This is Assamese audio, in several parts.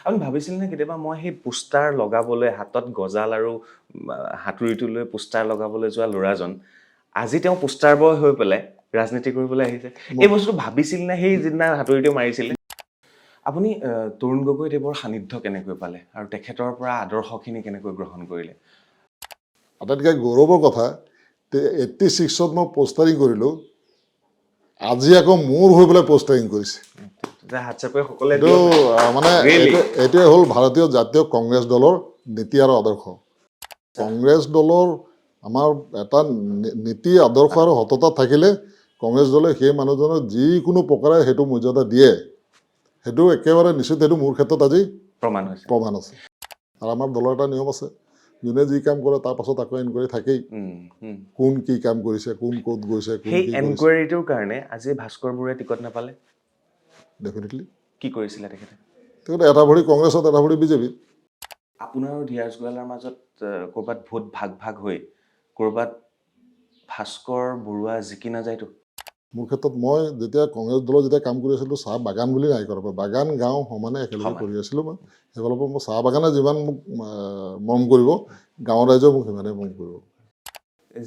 আপুনি ভাবিছিল নে কেতিয়াবা মই সেই পোষ্টাৰ লগাবলৈ হাতত গজাল আৰু হাতুৰিটো লৈ পোষ্টাৰ লগাবলৈ যোৱা ল'ৰাজন আজি তেওঁ পোষ্টাৰ বয় হৈ পেলাই ৰাজনীতি কৰিবলৈ আহিছে এই বস্তুটো ভাবিছিল নে সেই যিদিনা হাতুৰিটো মাৰিছিলে আপুনি তৰুণ গগৈদেৱৰ সান্নিধ্য কেনেকৈ পালে আৰু তেখেতৰ পৰা আদৰ্শখিনি কেনেকৈ গ্ৰহণ কৰিলে আটাইতকৈ গৌৰৱৰ কথা 86ত মই পোষ্টাৰিং কৰিলোঁ আজি আকৌ মোৰ হৈ পেলাই পোষ্টাৰিং কৰিছে হোৱাটছএপে সকলোৱে এইটো মানে এইটোৱে হ'ল ভাৰতীয় জাতীয় কংগ্ৰেছ দলৰ নীতি আৰু আদৰ্শ কংগ্ৰেছ দলৰ আমাৰ এটা নীতি আদৰ্শ আৰু সততা থাকিলে কংগ্ৰেছ দলে সেই মানুহজনক যিকোনো প্ৰকাৰে সেইটো মৰ্যাদা দিয়ে সেইটো একেবাৰে নিশ্চিত সেইটো মোৰ ক্ষেত্ৰত আজি প্ৰমাণ আছে আৰু আমাৰ দলৰ এটা নিয়ম আছে যোনে যি কাম কৰে তাৰ পাছত আকৌ এনকুৱাৰী থাকেই কোন কি কাম কৰিছে কোন ক'ত গৈছে সেই এনকুৱাৰীটোৰ কাৰণে আজি ভাস্কৰ বৰুৱাই টিকট নাপালে ডেফিনেটলি কি কৰিছিলে তেখেতে এটা ভৰি কংগ্ৰেছত এটা ভৰি বিজেপিত আপোনাৰ আৰু ধীৰাজ গোৱালাৰ মাজত ক'ৰবাত ভোট ভাগ হৈ ক'ৰবাত ভাস্কৰ বৰুৱা জিকি নাযায়তো মোৰ ক্ষেত্ৰত মই যেতিয়া কংগ্ৰেছ দলত যেতিয়া কাম কৰি আছিলোঁ চাহ বাগান বুলি নাই কৰা বাগান গাঁও সমানে একেলগে কৰি আছিলোঁ মই সেইফালৰ পৰা মই চাহ বাগানে যিমান মোক মৰম কৰিব গাঁৱৰ ৰাইজেও মোক সিমানেই মৰম কৰিব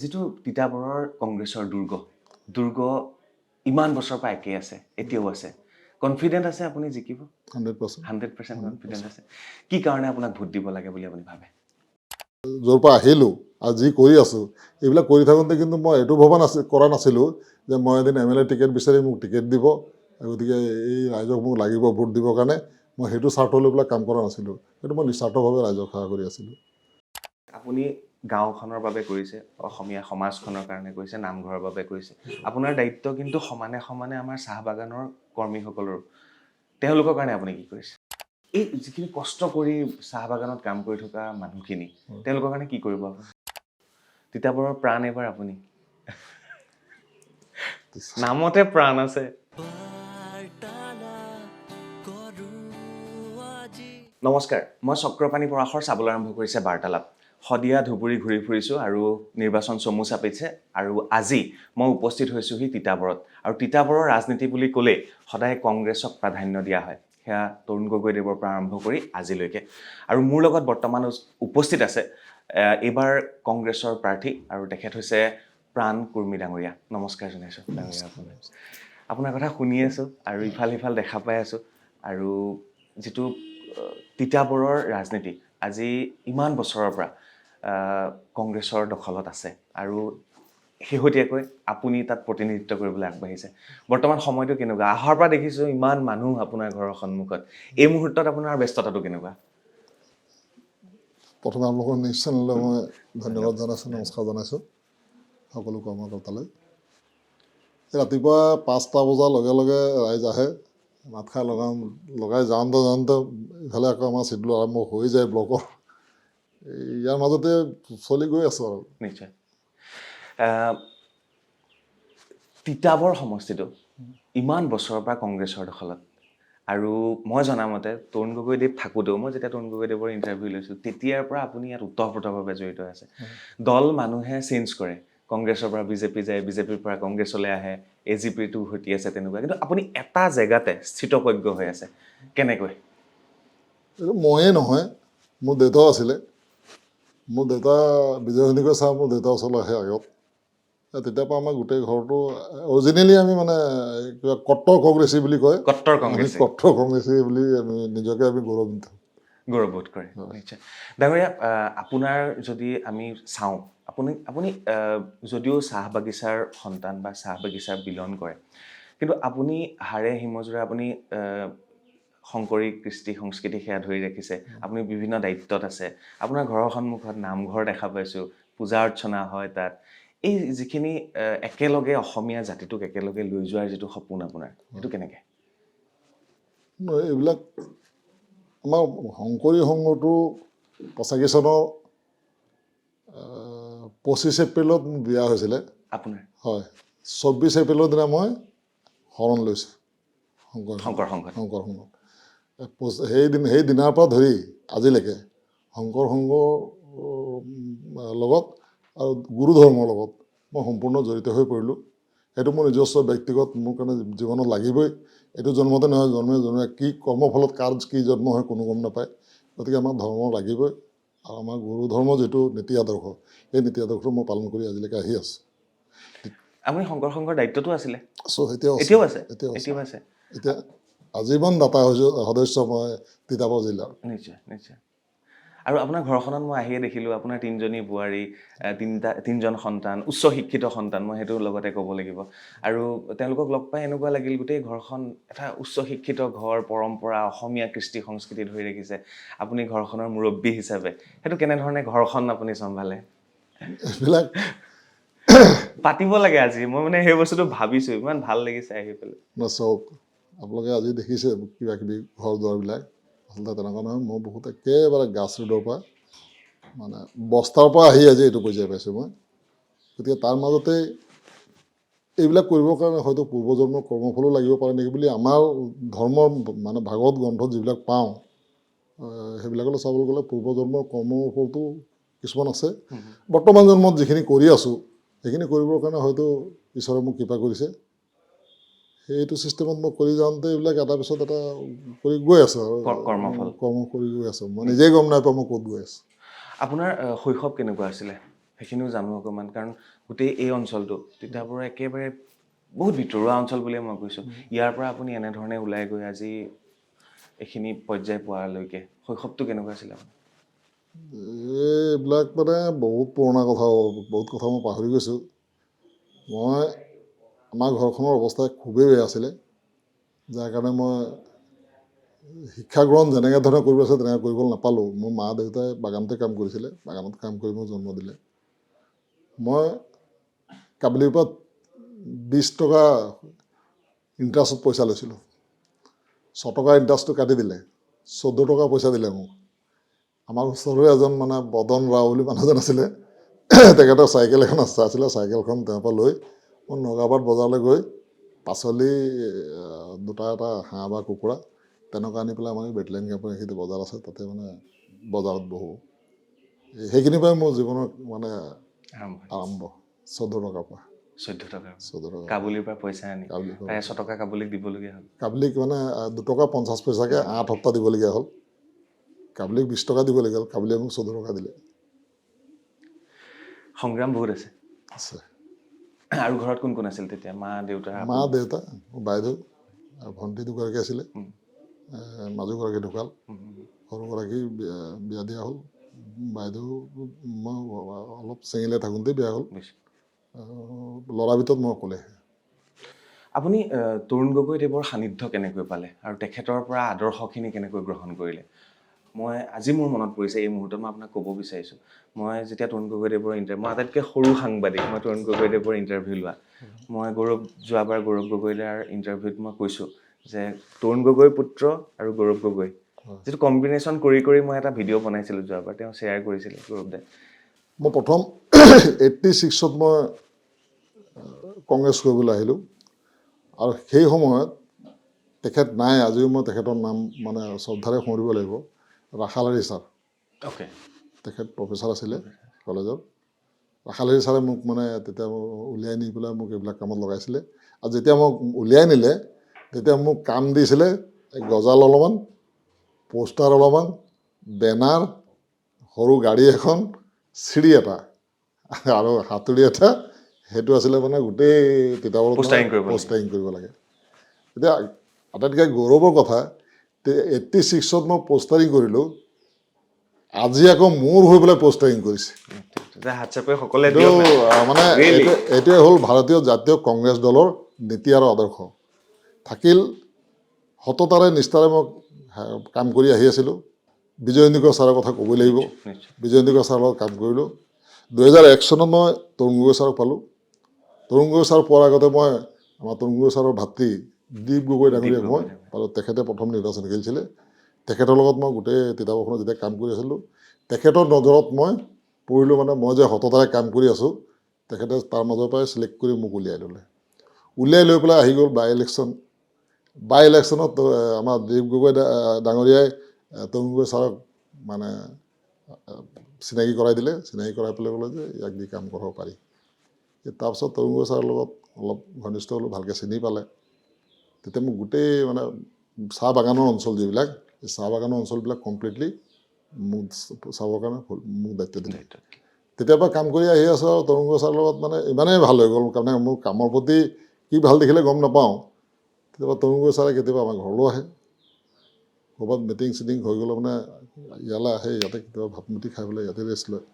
যিটো তিতাবৰৰ কংগ্ৰেছৰ দুৰ্গ ইমান বছৰৰ পৰা একেই আছে এতিয়াও আছে কনফিডেণ্ট আছে আপুনি জিকিব 100% কনফিডেণ্ট আছে কি কাৰণে আপোনাক ভোট দিব লাগে বুলি আপুনি ভাবে য'ৰ পৰা আহিলোঁ আৰু যি কৰি আছোঁ এইবিলাক কৰি থাকোঁতে কিন্তু মই এইটো ভবা কৰা নাছিলোঁ যে মই এদিন MLA টিকেট বিচাৰি মোক টিকেট দিব গতিকে এই ৰাইজক মোক লাগিব ভোট দিবৰ কাৰণে মই সেইটো স্বাৰ্থ লৈ পেলাই কাম কৰা নাছিলোঁ সেইটো মই নিস্বাৰ্থভাৱে ৰাইজক সেৱা কৰি আছিলোঁ আপুনি গাঁওখনৰ বাবে কৰিছে অসমীয়া সমাজখনৰ কাৰণে কৰিছে নামঘৰৰ বাবে কৰিছে আপোনাৰ দায়িত্ব কিন্তু সমানে সমানে আমাৰ চাহ বাগানৰ কৰ্মীসকলৰ তেওঁলোকৰ কাৰণে আপুনি কি কৰিছে এই যিখিনি কষ্ট কৰি চাহ বাগানত কাম কৰি থকা মানুহখিনি তেওঁলোকৰ কাৰণে কি কৰিব আপুনি তিতাবৰৰ প্ৰাণ এবাৰ আপুনি নামতে প্ৰাণ আছে নমস্কাৰ মই চক্ৰপাণী পৰাশৰ চাবলৈ আৰম্ভ কৰিছে বাৰ্তালাপ সদিয়া ধুবুৰী ঘূৰি ফুৰিছোঁ আৰু নিৰ্বাচন চমু চাপিছে আৰু আজি মই উপস্থিত হৈছোঁহি তিতাবৰত আৰু তিতাবৰৰ ৰাজনীতি বুলি ক'লে সদায় কংগ্ৰেছক প্ৰাধান্য দিয়া হয় সেয়া তৰুণ গগৈদেৱৰ পৰা আৰম্ভ কৰি আজিলৈকে আৰু মোৰ লগত বৰ্তমান উপস্থিত আছে এইবাৰ কংগ্ৰেছৰ প্ৰাৰ্থী আৰু তেখেত হৈছে প্ৰাণ কুৰ্মী ডাঙৰীয়া নমস্কাৰ জনাইছোঁ ডাঙৰীয়া আপোনাৰ কথা শুনি আছোঁ আৰু ইফাল সিফাল দেখা পাই আছোঁ আৰু যিটো তিতাবৰৰ ৰাজনীতি আজি ইমান বছৰৰ পৰা কংগ্ৰেছৰ দখলত আছে আৰু শেহতীয়াকৈ আপুনি তাত প্ৰতিনিধিত্ব কৰিবলৈ আগবাঢ়িছে বৰ্তমান সময়টো কেনেকুৱা অহাৰ পৰা দেখিছোঁ ইমান মানুহ আপোনাৰ ঘৰৰ সন্মুখত এই মুহূৰ্তত আপোনাৰ ব্যস্ততাটো কেনেকুৱা প্ৰথমে আপোনালোকৰ নিউজ চেনেললৈ মই ধন্যবাদ জনাইছোঁ নমস্কাৰ জনাইছোঁ সকলো কৰ্মকৰ্তালৈ ৰাতিপুৱা 5টা বজাৰ লগে লগে ৰাইজ আহে মাত খাই লগাই যাওঁতে ইফালে আকৌ আমাৰ চিডুল আৰম্ভ হৈ যায় ব্লকৰ ইয়াৰ মাজতে চলি গৈ আছোঁ আৰু নিশ্চয় তিতাবৰ সমষ্টিটো ইমান বছৰৰ পৰা কংগ্ৰেছৰ দখলত আৰু মই জনামতে তৰুণ গগৈদেৱ থাকোঁতেও মই যেতিয়া তৰুণ গগৈদেৱৰ ইণ্টাৰভিউ লৈছোঁ তেতিয়াৰ পৰা আপুনি ইয়াত ওতঃপ্ৰোতভাৱে জড়িত আছে দল মানুহে চেঞ্জ কৰে কংগ্ৰেছৰ পৰা বিজেপি যায় বিজেপিৰ পৰা কংগ্ৰেছলৈ আহে AGPটো ঘটি আছে তেনেকুৱা কিন্তু আপুনি এটা জেগাতে স্থিতপ্ৰজ্ঞ হৈ আছে কেনেকৈ এইটো ময়ে নহয় মোৰ দেউতাও আছিলে মোৰ দেউতা বিজয় সন্দিকৈ ছাৰ মোৰ দেউতাৰ ওচৰলৈ আহে আগত তেতিয়াৰ পৰা আমাৰ গোটেই ঘৰটো অৰিজিনেলি আমি মানে কিবা কট্টৰ কংগ্ৰেছী বুলি কয় কট্টৰ কংগ্ৰেছী বুলি আমি নিজকে আমি গৌৰৱবোধ কৰে নিশ্চয় ডাঙৰীয়া আপোনাৰ যদি আমি চাওঁ আপুনি যদিও চাহ বাগিচাৰ সন্তান বা চাহ বাগিচা বিলন কৰে কিন্তু আপুনি হাড়ে হিমজুৰে আপুনি শংকৰী কৃষ্টি সংস্কৃতি সেয়া ধৰি ৰাখিছে আপুনি বিভিন্ন দায়িত্বত আছে আপোনাৰ ঘৰৰ সন্মুখত নামঘৰ দেখা পাইছোঁ পূজা অৰ্চনা হয় তাত এই যিখিনি একেলগে অসমীয়া জাতিটোক একেলগে লৈ যোৱাৰ যিটো সপোন আপোনাৰ সেইটো কেনেকৈ এইবিলাক আমাৰ শংকৰী সংঘটো 85 চনৰ 25 এপ্ৰিলত মোৰ বিয়া হৈছিলে আপোনাৰ হয় 24 এপ্ৰিলৰ দিনা মই শৰণ লৈছোঁ শংকৰ সংঘত সেই দিনাৰ পৰা ধৰি আজিলৈকে শংকৰ সংঘৰ লগত আৰু গুৰু ধৰ্মৰ লগত মই সম্পূৰ্ণ জড়িত হৈ পৰিলোঁ সেইটো মোৰ নিজস্ব ব্যক্তিগত মোৰ কাৰণে জীৱনত লাগিবই এইটো জন্মতে নহয়, জন্মে জন্মে কি কৰ্মফলত কাৰ কি জন্ম হয় কোনো গম নাপায়। গতিকে আমাক ধৰ্ম লাগিবই, আৰু আমাৰ গুৰু ধৰ্ম যিটো নীতি আদৰ্শ, সেই নীতি আদৰ্শটো মই পালন কৰি আজিলৈকে আহি আছোঁ। আপুনি শংকৰ সংঘৰ দায়িত্বটো আছিলে, চ' এতিয়াও এতিয়াও আছে, এতিয়াও এতিয়াও আছে। এতিয়া আজীৱন দাতা হৈছোঁ সদস্য মই তিতাবৰ জিলাৰ। নিশ্চয় নিশ্চয়। আৰু আপোনাৰ ঘৰখনত মই আহিয়ে দেখিলোঁ আপোনাৰ 3জনী বোৱাৰী, তিনিজন সন্তান, উচ্চ শিক্ষিত সন্তান, মই সেইটো লগতে ক'ব লাগিব। আৰু তেওঁলোকক লগ পাই এনেকুৱা লাগিল গোটেই ঘৰখন এটা উচ্চ শিক্ষিত ঘৰ, পৰম্পৰা, অসমীয়া কৃষ্টি সংস্কৃতি ধৰি ৰাখিছে। আপুনি ঘৰখনৰ মুৰব্বী হিচাপে সেইটো কেনেধৰণে ঘৰখন আপুনি চম্ভালে? এইবিলাক পাতিব লাগে আজি, মই মানে সেই বস্তুটো ভাবিছোঁ, ইমান ভাল লাগিছে আহি পেলাই। চাওক, আপোনালোকে আজি দেখিছে কিবা কিবি ঘৰ দুৱাৰবিলাক, আচলতে তেনেকুৱা নহয়। মই বহুত একেবাৰে গাছ ৰোডৰ পৰা মানে বস্তাৰ পৰা আহি আজি এইটো পৰ্যায় পাইছোঁ মই। গতিকে তাৰ মাজতে এইবিলাক কৰিবৰ কাৰণে হয়তো পূৰ্বজন্মৰ কৰ্মফলো লাগিব পাৰে নেকি বুলি আমাৰ ধৰ্মৰ মানে ভাগৱত গ্ৰন্থত যিবিলাক পাওঁ, সেইবিলাকলৈ চাবলৈ গ'লে পূৰ্বজন্মৰ কৰ্মফলটো কিছুমান আছে। বৰ্তমান জন্মত যিখিনি কৰি আছোঁ সেইখিনি কৰিবৰ কাৰণে হয়তো ঈশ্বৰে মোক কৃপা কৰিছে। সেইটো ছিষ্টেমত মই কৰি যাওঁতে এইবিলাক এটাৰ পিছত এটা কৰি গৈ আছোঁ আৰু কৰ্মফল। কৰ্ম কৰি গৈ আছোঁ। মই নিজেই গম নাই পোৱা মই ক'ত গৈ আছোঁ। আপোনাৰ শৈশৱ কেনেকুৱা আছিলে সেইখিনিও জানো অকণমান, কাৰণ গোটেই এই অঞ্চলটো তিতাবৰৰ একেবাৰে বহুত ভিতৰুৱা অঞ্চল বুলিয়ে মই কৈছোঁ। ইয়াৰ পৰা আপুনি এনেধৰণে ওলাই গৈ আজি এইখিনি পৰ্যায় পোৱালৈকে শৈশৱটো কেনেকুৱা আছিলে আপোনাৰ? এইবিলাক মানে বহুত পুৰণা কথা, বহুত কথা মই পাহৰি গৈছোঁ। আমাৰ ঘৰখনৰ অৱস্থা খুবেই বেয়া আছিলে, যাৰ কাৰণে মই শিক্ষা গ্ৰহণ যেনেকৈ ধৰণে কৰিব আছে তেনেকৈ কৰিবলৈ নাপালোঁ। মোৰ মা দেউতাই বাগানতে কাম কৰিছিলে, বাগানত কাম কৰি মোক জন্ম দিলে। মই কাবেলিৰ পৰা 20 টকা ইণ্টাৰেষ্টত পইচা লৈছিলোঁ। 6 টকা ইণ্টাৰেষ্টটো কাটি দিলে, 14 টকা পইচা দিলে মোক। আমাৰ ওচৰৰে এজন মানে বদন ৰাও বুলি মানুহজন আছিলে, তেখেতৰ চাইকেল এখন আছিলে। চাইকেলখন তেওঁৰ পৰা লৈ মই নগাঁৱত বজাৰলৈ গৈ পাচলি দুটা এটা হাঁহ বা কুকুৰা তেনেকুৱা আনি পেলাই আমাৰ বেটলেন কেম্পৰ এইখিনি বজাৰ আছে, তাতে মানে বজাৰত বহোঁ। সেইখিনিৰ পৰাই মোৰ জীৱনৰ মানে আৰম্ভ, 14 টকাৰ পৰা। 14 টকা 14 টকা কাবুলিৰ পৰা পইচা আনি কাবুলী প্ৰায় 6 টকা কাবুলিক দিবলগীয়া হ'ল। কাবুলীক মানে 2 টকা 50 পইচাকৈ 8 সপ্তাহ দিবলগীয়া হ'ল। কাবুলীক 20 টকা দিবলগীয়া হ'ল, কাবুলীয়ে মোক 14 টকা দিলে। সংগ্ৰাম বহুত আছে। আছে। আৰু ঘৰত কোন কোন আছিল তেতিয়া? মা দেউতা? মা দেউতা, বাইদেউ আৰু ভণ্টি দুগৰাকী আছিলে। মাজুগৰাকী ঢুকাল, সৰুগৰাকী বিয়া দিয়া হ'ল। বাইদেউ মই অলপ চেঙিলে থাকোঁতেই বিয়া হ'ল। ল'ৰাৰ ভিতৰত মই অকলে। আপুনি তৰুণ গগৈদেৱৰ সান্নিধ্য কেনেকৈ পালে আৰু তেখেতৰ পৰা আদৰ্শখিনি কেনেকৈ গ্ৰহণ কৰিলে? মই আজি মোৰ মনত পৰিছে এই মুহূৰ্তত, মই আপোনাক ক'ব বিচাৰিছোঁ। মই যেতিয়া তৰুণ গগৈদেৱৰ মই আটাইতকৈ সৰু সাংবাদিক, মই তৰুণ গগৈদেৱৰ ইণ্টাৰভিউ লোৱা। মই যোৱাবাৰ গৌৰৱ গগৈদাৰ ইণ্টাৰভিউত মই কৈছোঁ যে তৰুণ গগৈৰ পুত্ৰ আৰু গৌৰৱ গগৈ যিটো কম্বিনেশ্যন কৰি মই এটা ভিডিঅ' বনাইছিলোঁ যোৱাবাৰ, তেওঁ শ্বেয়াৰ কৰিছিলে গৌৰৱদাই। মই প্ৰথম 86ত মই কংগ্ৰেছ কৰিবলৈ আহিলোঁ, আৰু সেই সময়ত তেখেত নাই, আজিও মই তেখেতৰ নাম মানে শ্ৰদ্ধাৰে সোঁৱৰিব লাগিব, ৰাখালাৰী ছাৰ। অ'কে। তেখেত প্ৰফেচাৰ আছিলে কলেজৰ। ৰাখালাৰী ছাৰে মোক মানে তেতিয়া উলিয়াই নি পেলাই মোক এইবিলাক কামত লগাইছিলে। আৰু যেতিয়া মোক উলিয়াই নিলে তেতিয়া মোক কাম দিছিলে গজাল অলপমান, পোষ্টাৰ অলপমান, বেনাৰ, সৰু গাড়ী এখন, চিৰি এটা আৰু হাতুৰি এটা। সেইটো আছিলে মানে গোটেই তিতাবৰত পষ্টাৰিং কৰিব লাগে। এতিয়া আটাইতকৈ গৌৰৱৰ কথা, 86ত মই পষ্টাৰিং কৰিলোঁ, আজি আকৌ মোৰ হৈ পেলাই পষ্টাৰিং কৰিছে। মানে এইটোৱে হ'ল ভাৰতীয় জাতীয় কংগ্ৰেছ দলৰ নীতি আৰু আদৰ্শ। থাকিল সততাৰে নিষ্ঠাৰে মই কাম কৰি আহি আছিলোঁ। বিজয় ইন্দিকৰ ছাৰৰ কথা ক'বই লাগিব। বিজয় ইন্দিকৰ ছাৰৰ লগত কাম কৰিলোঁ। 2001 চনত মই তৰুণ গগৈ ছাৰক পালোঁ। তৰুণ গগৈ ছাৰ পোৱাৰ আগতে মই আমাৰ তৰুণ গগৈ ছাৰৰ ভাতৃ দীপ গগৈ ডাঙৰীয়াক মই পালোঁ। তেখেতে প্ৰথম নিৰ্বাচন খেলিছিলে। তেখেতৰ লগত মই গোটেই তিতাবৰখনত যেতিয়া কাম কৰি আছিলোঁ, তেখেতৰ নজৰত মই পৰিলোঁ, মানে মই যে সততাৰে কাম কৰি আছোঁ, তেখেতে তাৰ মাজৰ পৰাই চিলেক্ট কৰি মোক উলিয়াই ল'লে। উলিয়াই লৈ পেলাই আহি গ'ল বাই ইলেকশ্যন। বাই ইলেকশ্যনত আমাৰ দীপ গগৈ ডাঙৰীয়াই তৰুণ গগৈ ছাৰক মানে চিনাকি কৰাই দিলে। চিনাকি কৰাই পেলাই ক'লে যে ইয়াক দি কাম কৰাব পাৰি। তাৰপিছত তৰুণ গগৈ ছাৰৰ লগত অলপ ঘনিষ্ঠ হ'লোঁ, ভালকৈ চিনি পালে। তেতিয়া মোক গোটেই মানে চাহ বাগানৰ অঞ্চল যিবিলাক এই চাহ বাগানৰ অঞ্চলবিলাক কমপ্লিটলি মোক চাবৰ কাৰণে মোক দায়িত্ব দিলে। তেতিয়াৰ পৰা কাম কৰি আহি আছোঁ আৰু তৰুণ গগৈ ছাৰৰ লগত মানে ইমানেই ভাল হৈ গ'ল, কাৰণে মোৰ কামৰ প্ৰতি কি ভাল দেখিলে গম নাপাওঁ। কেতিয়াবা তৰুণ গগৈ ছাৰে কেতিয়াবা আমাৰ ঘৰলৈও আহে, ক'ৰবাত মিটিং চিটিং হৈ গ'লে মানে ইয়ালৈ আহে, ইয়াতে কেতিয়াবা ভাত মুঠি খাই পেলাই ইয়াতে ৰেষ্ট লয়।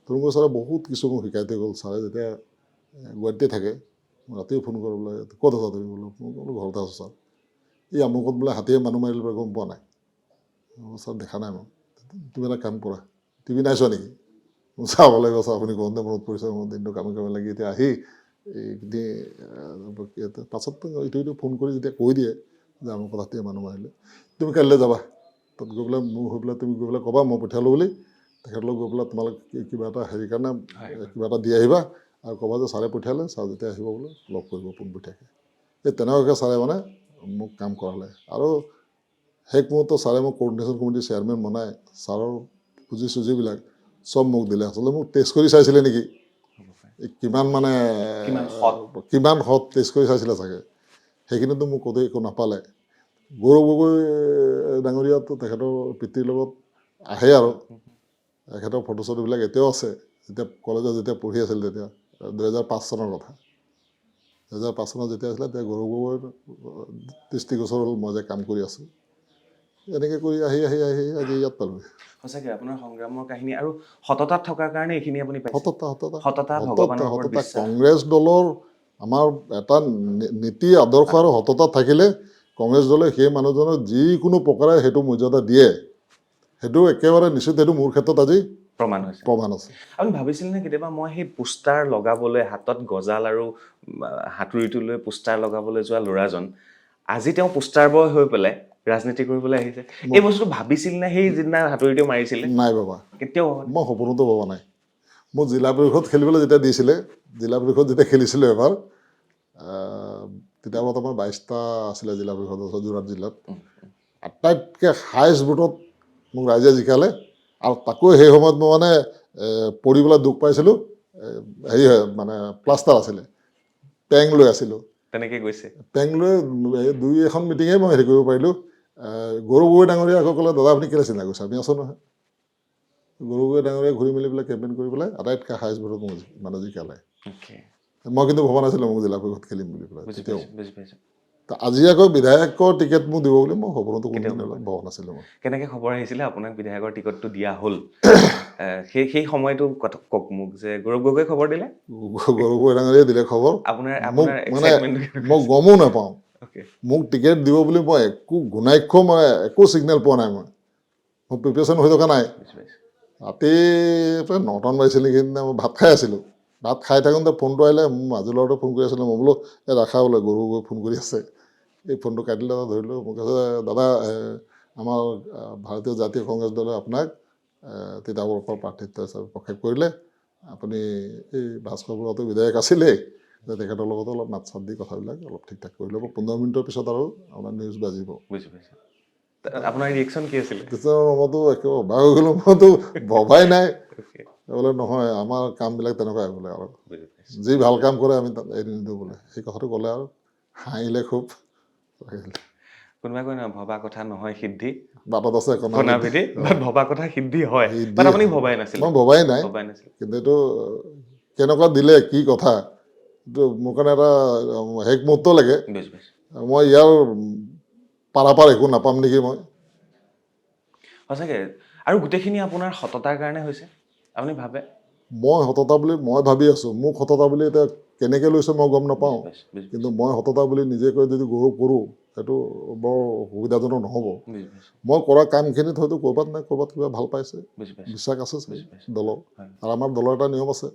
তৰুণ গগৈ ছাৰে বহুত কিছু মোক শিকাই থৈ গ'ল। ছাৰে যেতিয়া গুৱাহাটীতে থাকে, ৰাতিও ফোন কৰোঁ বোলে ক'ত আছা তুমি, বোলো ঘৰতে আছোঁ ছাৰ। এই আমুকত বোলে হাতীয়ে মানুহ মাৰিলে বোলে গম পোৱা নাই? ছাৰ দেখা নাই মই। তুমি এটা কাম কৰা, টিভি নাই চোৱা নেকি? চাব লাগিব ছাৰ, আপুনি কওঁতে মনত পৰিছে, মোৰ দিনটো কামে কামে লাগি এতিয়া আহি এইখিনি পাছত ইটো ফোন কৰি যেতিয়া কৈ দিয়ে যে আমুকত হাতীয়ে মানুহ মাৰিলে, তুমি কাইলৈ যাবা তাত গৈ পেলাই মোৰ হৈ পেলাই তুমি গৈ পেলাই ক'বা মই পঠিয়ালোঁ বুলি, তেখেতলৈ গৈ পেলাই তোমালোক কিবা এটা হেৰি কাৰণে কিবা এটা দি আহিবা আৰু ক'বা যে ছাৰে পঠিয়ালে, ছাৰ যেতিয়া আহিব বোলে লগ কৰিব পোনপটীয়াকৈ। এই তেনেকুৱাকৈ ছাৰে মানে মোক কাম কৰালে। আৰু শেষ মুহূৰ্তত ছাৰে মোক কোঅৰ্ডিনেশ্যন কমিটিৰ চেয়াৰমেন বনাই ছাৰৰ পুঁজি চুজিবিলাক চব মোক দিলে। আচলতে মোক টেষ্ট কৰি চাইছিলে নেকি, কিমান মানে কিমান সৎ টেষ্ট কৰি চাইছিলে চাগে, সেইখিনিতো মোক ক'তো একো নাপালে। গৌৰৱ গগৈ ডাঙৰীয়াতো তেখেতৰ পিতৃৰ লগত আহে আৰু তেখেতৰ ফটো চটোবিলাক এতিয়াও আছে। যেতিয়া কলেজত যেতিয়া পঢ়ি আছিল তেতিয়া 2005 চনৰ কথা, 2005 চনত যেতিয়া আছিলে তেতিয়া গৌৰৱ গগৈৰ দৃষ্টিগোচৰ হ'ল মই যে কাম কৰি আছোঁ। এনেকৈ কৰি আহি আহি আহি আজি ইয়াত পালোঁ। সঁচাকৈ আপোনাৰ সংগ্ৰামৰ কাহিনী আৰু সততাত থকাৰ কাৰণে এইখিনি আপুনি পাইছে। সততা ভগৱানৰ ওপৰত বিশ্বাস। কংগ্ৰেছ দলৰ আমাৰ এটা নীতি আদৰ্শ আৰু সততা থাকিলে কংগ্ৰেছ দলে সেই মানুহজনক যিকোনো প্ৰকাৰে সেইটো মৰ্যাদা দিয়ে, সেইটো একেবাৰে নিশ্চিত। সেইটো মোৰ ক্ষেত্ৰত আজি প্ৰমাণ আছে। আপুনি ভাবিছিল নে কেতিয়াবা মই সেই পোষ্টাৰ লগাবলৈ, হাতত গজাল আৰু হাতুৰিটো লৈ পোষ্টাৰ লগাবলৈ যোৱা ল'ৰাজন আজি তেওঁ পোষ্টাৰ বয় হৈ পেলাই ৰাজনীতি কৰিবলৈ আহিছে? এই বস্তুটো ভাবিছিল নে সেই যিদিনা হাতুৰিটো মাৰিছিলে? নাই বাবা, কেতিয়াও মই সপোনতো ভবা নাই। মোৰ জিলা পৰিষদ খেলিবলৈ যেতিয়া দিছিলে, জিলা পৰিষদ যেতিয়া খেলিছিলোঁ এবাৰ, তেতিয়া বৰ্তমান 22টা আছিলে জিলা পৰিষদ যোৰহাট জিলাত। আটাইতকৈ হাইষ্ট ভোটত মোক ৰাইজে জিকালে। আৰু তাকো সেই সময়ত মই মানে পৰি পেলাই দুখ পাইছিলোঁ, হেৰি হয় মানে প্লাষ্টাৰ আছিলে, পেং লৈ আছিলোঁ। তেনেকৈ গৈছে পেং লৈ 2-এখন মিটিঙে মই হেৰি কৰিব পাৰিলোঁ। গৌৰৱ গগৈ ডাঙৰীয়া আকৌ ক'লে দাদা আপুনি কেলৈ চিন্তা কৰিছে, আমি আছোঁ নহয়। গৌৰৱ গগৈ ডাঙৰীয়া ঘূৰি মেলি পেলাই কেম্পেইন কৰি পেলাই আটাইতকৈ হাইষ্ট ভোটত মোক মানে জিকালে। মই কিন্তু ভবা নাছিলোঁ মোক জিলা পৰিষদ খেলিম বুলি পেলাই তেতিয়াও। আজি আকৌ বিধায়কৰ টিকেট মোক দিব বুলি মই সপোনতো কোনোদিন ভবা নাছিলোঁ। মই কেনেকৈ খবৰ আহিছিলে আপোনাক বিধায়কৰ টিকটটো দিয়া হ'ল? সেই সময়টো কওক মোক, যে গৌৰৱ গগৈ খবৰ দিলে? গৌৰৱ গগৈ ডাঙৰীয়াই দিলে খবৰ। মোক মানে মই গমো নাপাওঁ মোক টিকেট দিব বুলি। মই একো গুণাক্ষৰ মই একো ছিগনেল পোৱা নাই। মই প্ৰিপেৰেশ্যন হৈ থকা নাই। ৰাতি প্ৰায় 9টামান বাজিছিল নেকি, মই ভাত খাই আছিলোঁ। ভাত খাই থাকোঁতে ফোনটো আহিলে, মোৰ মাজু ল'ৰাটোৱে ফোন কৰি আছিলোঁ। মই বোলো এই ৰাখা বোলে গৌৰৱ গগৈ ফোন কৰি আছে। এই ফোনটো কাটিলে, ধৰিলোঁ। মোক কৈছে দাদা আমাৰ ভাৰতীয় জাতীয় কংগ্ৰেছ দলে আপোনাক তিতাবৰৰ পৰা প্ৰাৰ্থিত্ব হিচাপে প্ৰক্ষেপ কৰিলে। আপুনি এই ভাস্কৰ বৰুৱাটো বিধায়ক আছিলেই, তেখেতৰ লগতো অলপ মাত চাত দি কথাবিলাক অলপ ঠিক ঠাক কৰি ল'ব। 15 মিনিটৰ পিছত আৰু আপোনাৰ নিউজ বাজিব। আপোনাৰ ৰিয়েকশ্যন কি আছিলে? মইতো একেবাৰে অবাক হৈ গ'লোঁ। মইতো ভবাই নাই। বোলে নহয়, আমাৰ কামবিলাক তেনেকুৱাই বোলে, আৰু যি ভাল কাম কৰে আমি তাত এৰি নিদিওঁ বোলে। সেই কথাটো ক'লে আৰু হাঁহিলে খুব। কোনোবাই কয় নহয়, ভবা কথা নহয় সিদ্ধি, বাটত আছে কণাবিধি। ভবা কথা সিদ্ধি হয়, আপুনি ভবাই নাছিল? মই ভবাই নাই। কিন্তু এইটো কেনেকুৱা দিলে, কি কথা, এইটো মোৰ কাৰণে এটা শেষ মুহূৰ্ত লাগে। মই ইয়াৰ পাৰাপাৰ একো নাপাম নেকি মই। সঁচাকৈ। আৰু গোটেইখিনি আপোনাৰ সততাৰ কাৰণে হৈছে, আপুনি ভাবে? মই সততা বুলি মই ভাবি আছোঁ। মোক সততা বুলি এতিয়া কেনেকৈ লৈছে মই গম নাপাওঁ। কিন্তু মই সততা বুলি নিজে কৈ যদি গৌৰৱ কৰোঁ, সেইটো বৰ সুবিধাজনক নহ'ব। মই কৰা কামখিনিত হয়তো ক'ৰবাত নাই ক'ৰবাত কিবা ভাল পাইছে, বিশ্বাস আছে দলৰ। আৰু আমাৰ দলৰ এটা নিয়ম আছে,